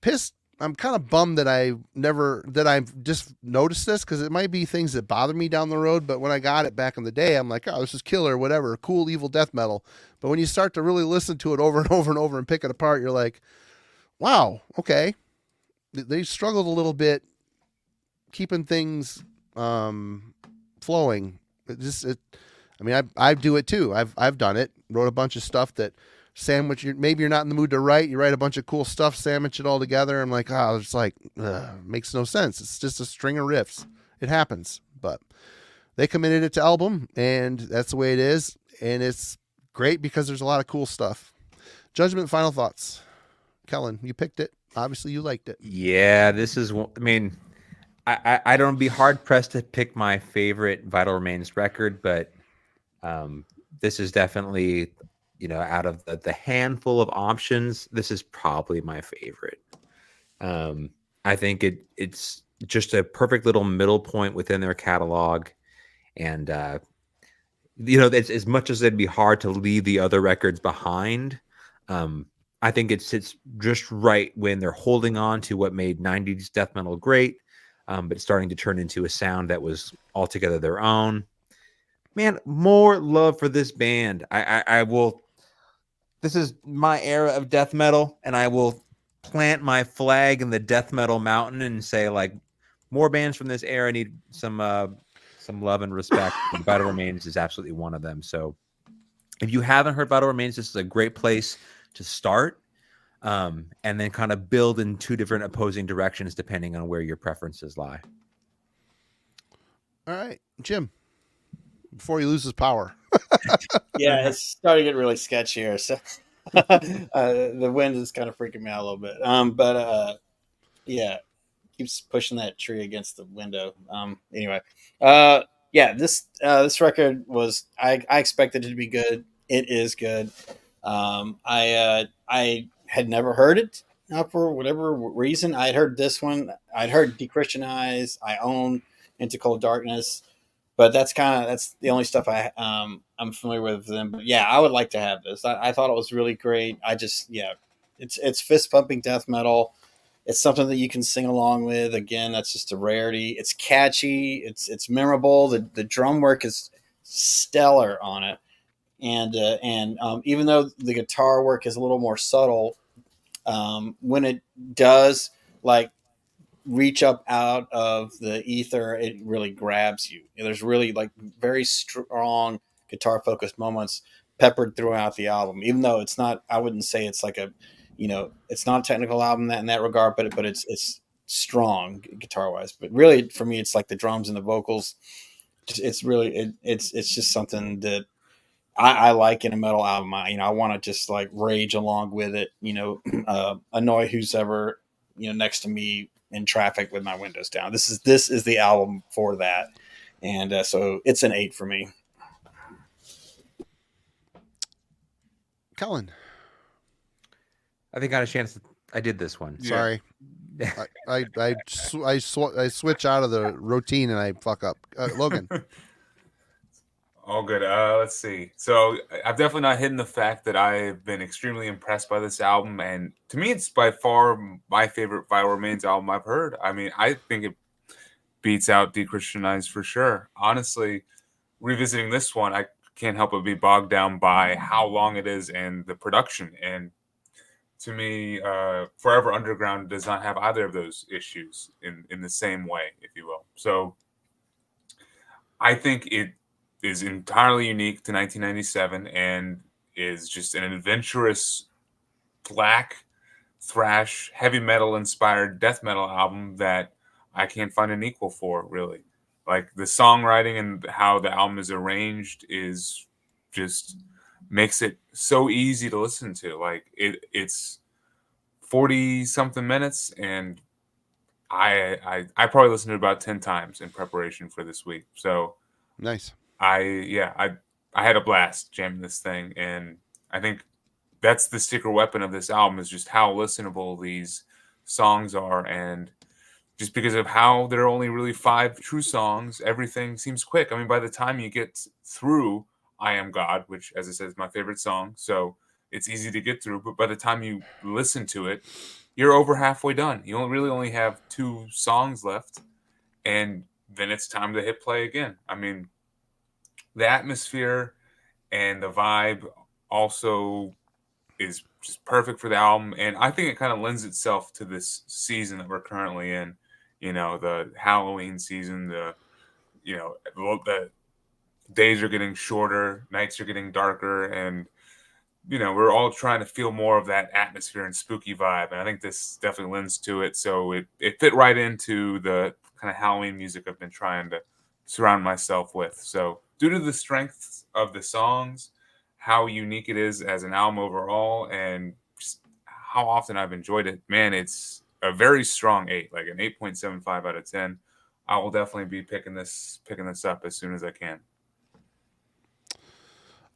pissed. I'm kind of bummed that I've just noticed this, because it might be things that bother me down the road. But when I got it back in the day, I'm like, oh, this is killer, whatever, cool, evil death metal. But when you start to really listen to it over and over and over and pick it apart, you're like, wow, okay. They struggled a little bit keeping things flowing. I mean, I do it too. I've done it. Wrote a bunch of stuff that maybe you're not in the mood to write. You write a bunch of cool stuff, sandwich it all together. I'm like, oh, it's like, makes no sense. It's just a string of riffs. It happens, but they committed it to album, and that's the way it is. And it's great because there's a lot of cool stuff. Judgment, final thoughts. Kellen, you picked it. Obviously, you liked it. Yeah, this is. I mean, I don't be hard pressed to pick my favorite Vital Remains record, but this is definitely, out of the handful of options, this is probably my favorite. I think it's just a perfect little middle point within their catalog, and it's, as much as it'd be hard to leave the other records behind. I think it sits just right when they're holding on to what made 90s death metal great, but starting to turn into a sound that was altogether their own. Man, more love for this band. I will. This is my era of death metal, and I will plant my flag in the death metal mountain and say, like, more bands from this era need some love and respect. And Vital Remains is absolutely one of them. So if you haven't heard Vital Remains, this is a great place to start, and then kind of build in two different opposing directions depending on where your preferences lie. All right, Jim, before he loses power. Yeah, it's starting to get really sketchy here. So the wind is kind of freaking me out a little bit. But yeah, keeps pushing that tree against the window. Anyway, yeah, this record was, I expected it to be good. It is good. I had never heard it for whatever reason. I had heard this one. I'd heard Dechristianize. I own Into Cold Darkness, but that's the only stuff I'm familiar with them. But yeah, I would like to have this. I thought it was really great. It's fist pumping death metal. It's something that you can sing along with. Again, that's just a rarity. It's catchy. It's memorable. The drum work is stellar on it. And even though the guitar work is a little more subtle, when it does like reach up out of the ether, it really grabs you. There's really like very strong guitar focused moments peppered throughout the album, even though it's not, I wouldn't say it's like it's not a technical album in that regard, but it's strong guitar wise. But really for me, it's like the drums and the vocals. It's really, it's just something that I like in a metal album. I want to just like rage along with it, annoy who's ever, next to me in traffic with my windows down. This is the album for that. And so it's an 8 for me. Kellen. I think I had a chance. I did this one. Yeah. Sorry. I switch out of the routine and I fuck up. Logan. All good. Let's see. So I've definitely not hidden the fact that I've been extremely impressed by this album, and to me, it's by far my favorite Vital Remains album I've heard. I mean, I think it beats out Dechristianize for sure. Honestly, revisiting this one, I can't help but be bogged down by how long it is and the production. And to me, Forever Underground does not have either of those issues in the same way, if you will. So I think it is entirely unique to 1997 and is just an adventurous black thrash heavy metal inspired death metal album that I can't find an equal for, really. Like the songwriting and how the album is arranged is just makes it so easy to listen to. Like it's 40 something minutes, and I probably listened to it about 10 times in preparation for this week. So Nice. I had a blast jamming this thing, and I think that's the secret weapon of this album is just how listenable these songs are, and just because of how there are only really 5 true songs, everything seems quick. I mean, by the time you get through I Am God, which, as I said, is my favorite song, so it's easy to get through, but by the time you listen to it, you're over halfway done. You only have 2 songs left, and then it's time to hit play again. I mean, the atmosphere and the vibe also is just perfect for the album, and I think it kind of lends itself to this season that we're currently in. You know, the Halloween season. The days are getting shorter, nights are getting darker, and we're all trying to feel more of that atmosphere and spooky vibe. And I think this definitely lends to it. So it fit right into the kind of Halloween music I've been trying to surround myself with. So due to the strength of the songs, how unique it is as an album overall, and just how often I've enjoyed it, man, it's a very strong 8, like an 8.75 out of 10. I will definitely be picking this up as soon as I can.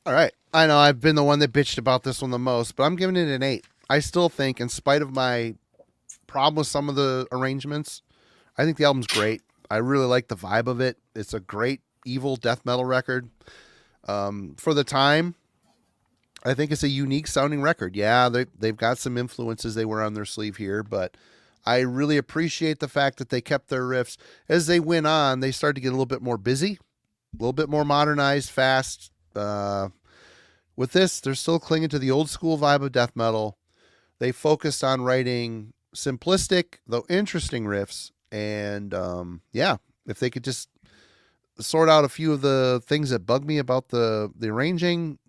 All right. I know I've been the one that bitched about this one the most, but I'm giving it an 8. I still think, in spite of my problem with some of the arrangements, I think the album's great. I really like the vibe of it. It's a great evil death metal record. For the time, I think it's a unique sounding record. Yeah, they've got some influences they wear on their sleeve here, but I really appreciate the fact that they kept their riffs. As they went on, they started to get a little bit more busy, a little bit more modernized, fast. With this, they're still clinging to the old school vibe of death metal. They focused on writing simplistic, though interesting riffs. And if they could just sort out a few of the things that bug me about the arranging,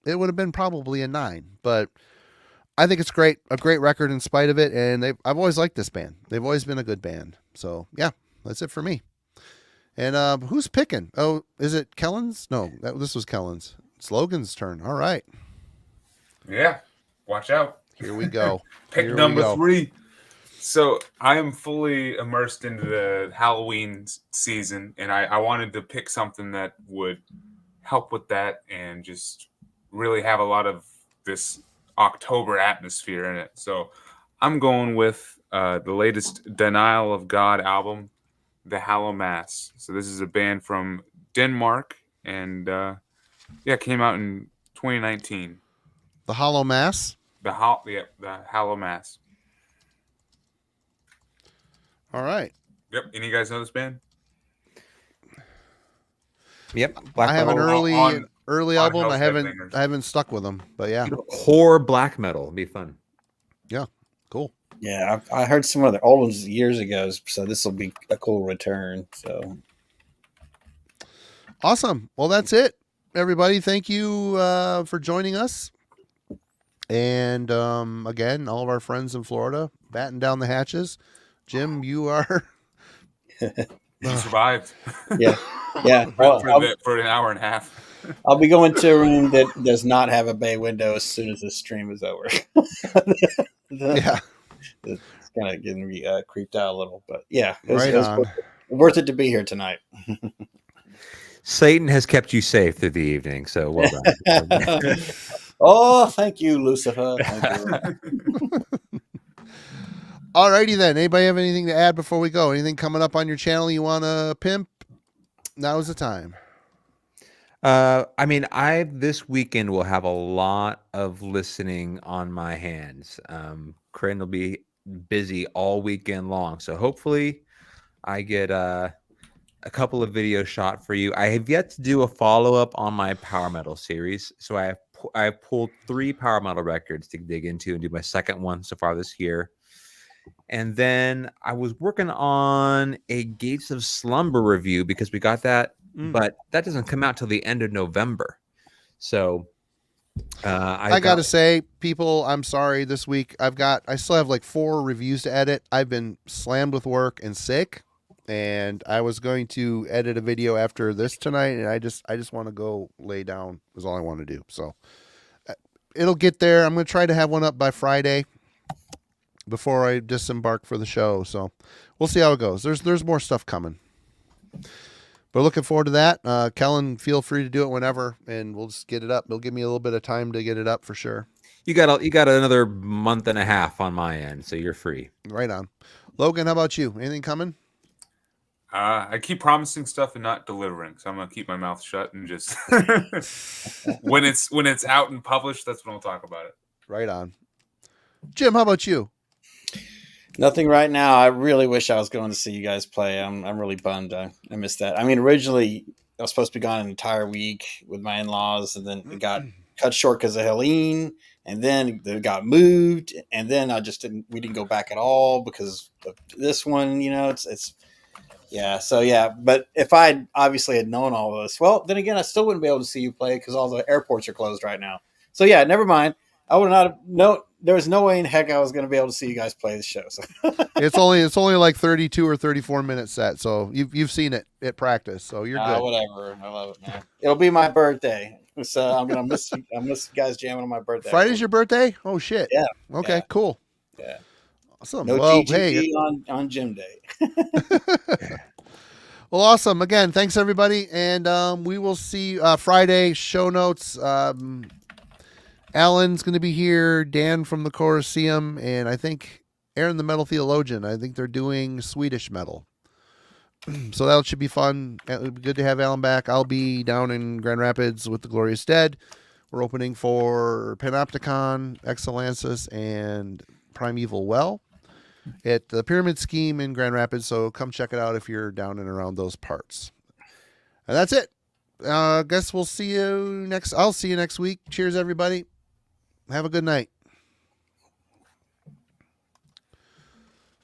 it would have been probably a 9. But I think it's great, a great record in spite of it. And I've always liked this band. They've always been a good band. So yeah, that's it for me. And who's picking? Oh, is it Kellen's? No, this was Kellen's. It's Logan's turn. All right. Yeah, watch out. Here we go. Pick number 3. So I am fully immersed into the Halloween season, and I wanted to pick something that would help with that and just really have a lot of this October atmosphere in it. So I'm going with the latest Denial of God album, The Hallow Mass. So this is a band from Denmark, and came out in 2019. The Hollow Mass? The Hallow Mass. All right. Yep. Any of you guys know this band? Yep. I have an early album. Hell's I Headbangers. haven't stuck with them, but yeah. Core black metal. It'd be fun. Yeah. Cool. Yeah, I heard some of the old ones years ago, so this will be a cool return. So Awesome. Well, that's it, everybody. Thank you for joining us. And again, all of our friends in Florida, batten down the hatches. Jim, you are. You survived. yeah. Well, for an hour and a half. I'll be going to a room that does not have a bay window as soon as this stream is over. Yeah. It's kind of getting me creeped out a little, but yeah, it Right was on. worth it to be here tonight. Satan has kept you safe through the evening, so well done. Oh, thank you, Lucifer. Thank you. All righty then. Anybody have anything to add before we go? Anything coming up on your channel you want to pimp? Now's the time. I mean, this weekend will have a lot of listening on my hands. Corinne will be busy all weekend long, so hopefully I get a couple of videos shot for you. I have yet to do a follow-up on my power metal series, so I have pulled 3 power metal records to dig into and do my second one so far this year. And then I was working on a Gates of Slumber review because we got that, but that doesn't come out till the end of November. So I got to say, people, I'm sorry this week. I still have like 4 reviews to edit. I've been slammed with work and sick, and I was going to edit a video after this tonight, and I just want to go lay down is all I want to do. So it'll get there. I'm going to try to have one up by Friday before I disembark for the show. So we'll see how it goes. There's more stuff coming. But looking forward to that. Kellen, feel free to do it whenever, and we'll just get it up. It'll give me a little bit of time to get it up for sure. you got another month and a half on my end, so you're free. Right on. Logan, how about you? Anything coming? I keep promising stuff and not delivering, so I'm gonna keep my mouth shut and just when it's out and published, that's when I'll talk about it. Right on. Jim, how about you? Nothing right now. I really wish I was going to see you guys play. I'm really bummed. I missed that. I mean, originally I was supposed to be gone an entire week with my in-laws, and then it got cut short because of Helene, and then it got moved, and then we didn't go back at all because of this one. You know, it's yeah. So yeah, but if I obviously had known all this, well, then again, I still wouldn't be able to see you play because all the airports are closed right now. So yeah, never mind. I would not have, no. There was no way in heck I was going to be able to see you guys play the show. So. It's only like 32 or 34 minute set, so you've seen it at practice, so you're good. Whatever, I love it, man. It'll be my birthday, so I'm gonna miss you. I miss you guys jamming on my birthday. Friday's your birthday? Oh shit! Yeah. Okay, yeah. Cool. Yeah. Awesome. No well, TGG on gym day. Well, awesome. Again, thanks everybody, and we will see Friday. Show notes. Alan's going to be here, Dan from the Colosseum, and I think Aaron the Metal Theologian. I think they're doing Swedish metal. So that should be fun. It'll be good to have Alan back. I'll be down in Grand Rapids with the Glorious Dead. We're opening for Panopticon, Excellensis, and Primeval Well at the Pyramid Scheme in Grand Rapids, so come check it out if you're down and around those parts. And that's it. I guess we'll see you I'll see you next week. Cheers, everybody. Have a good night.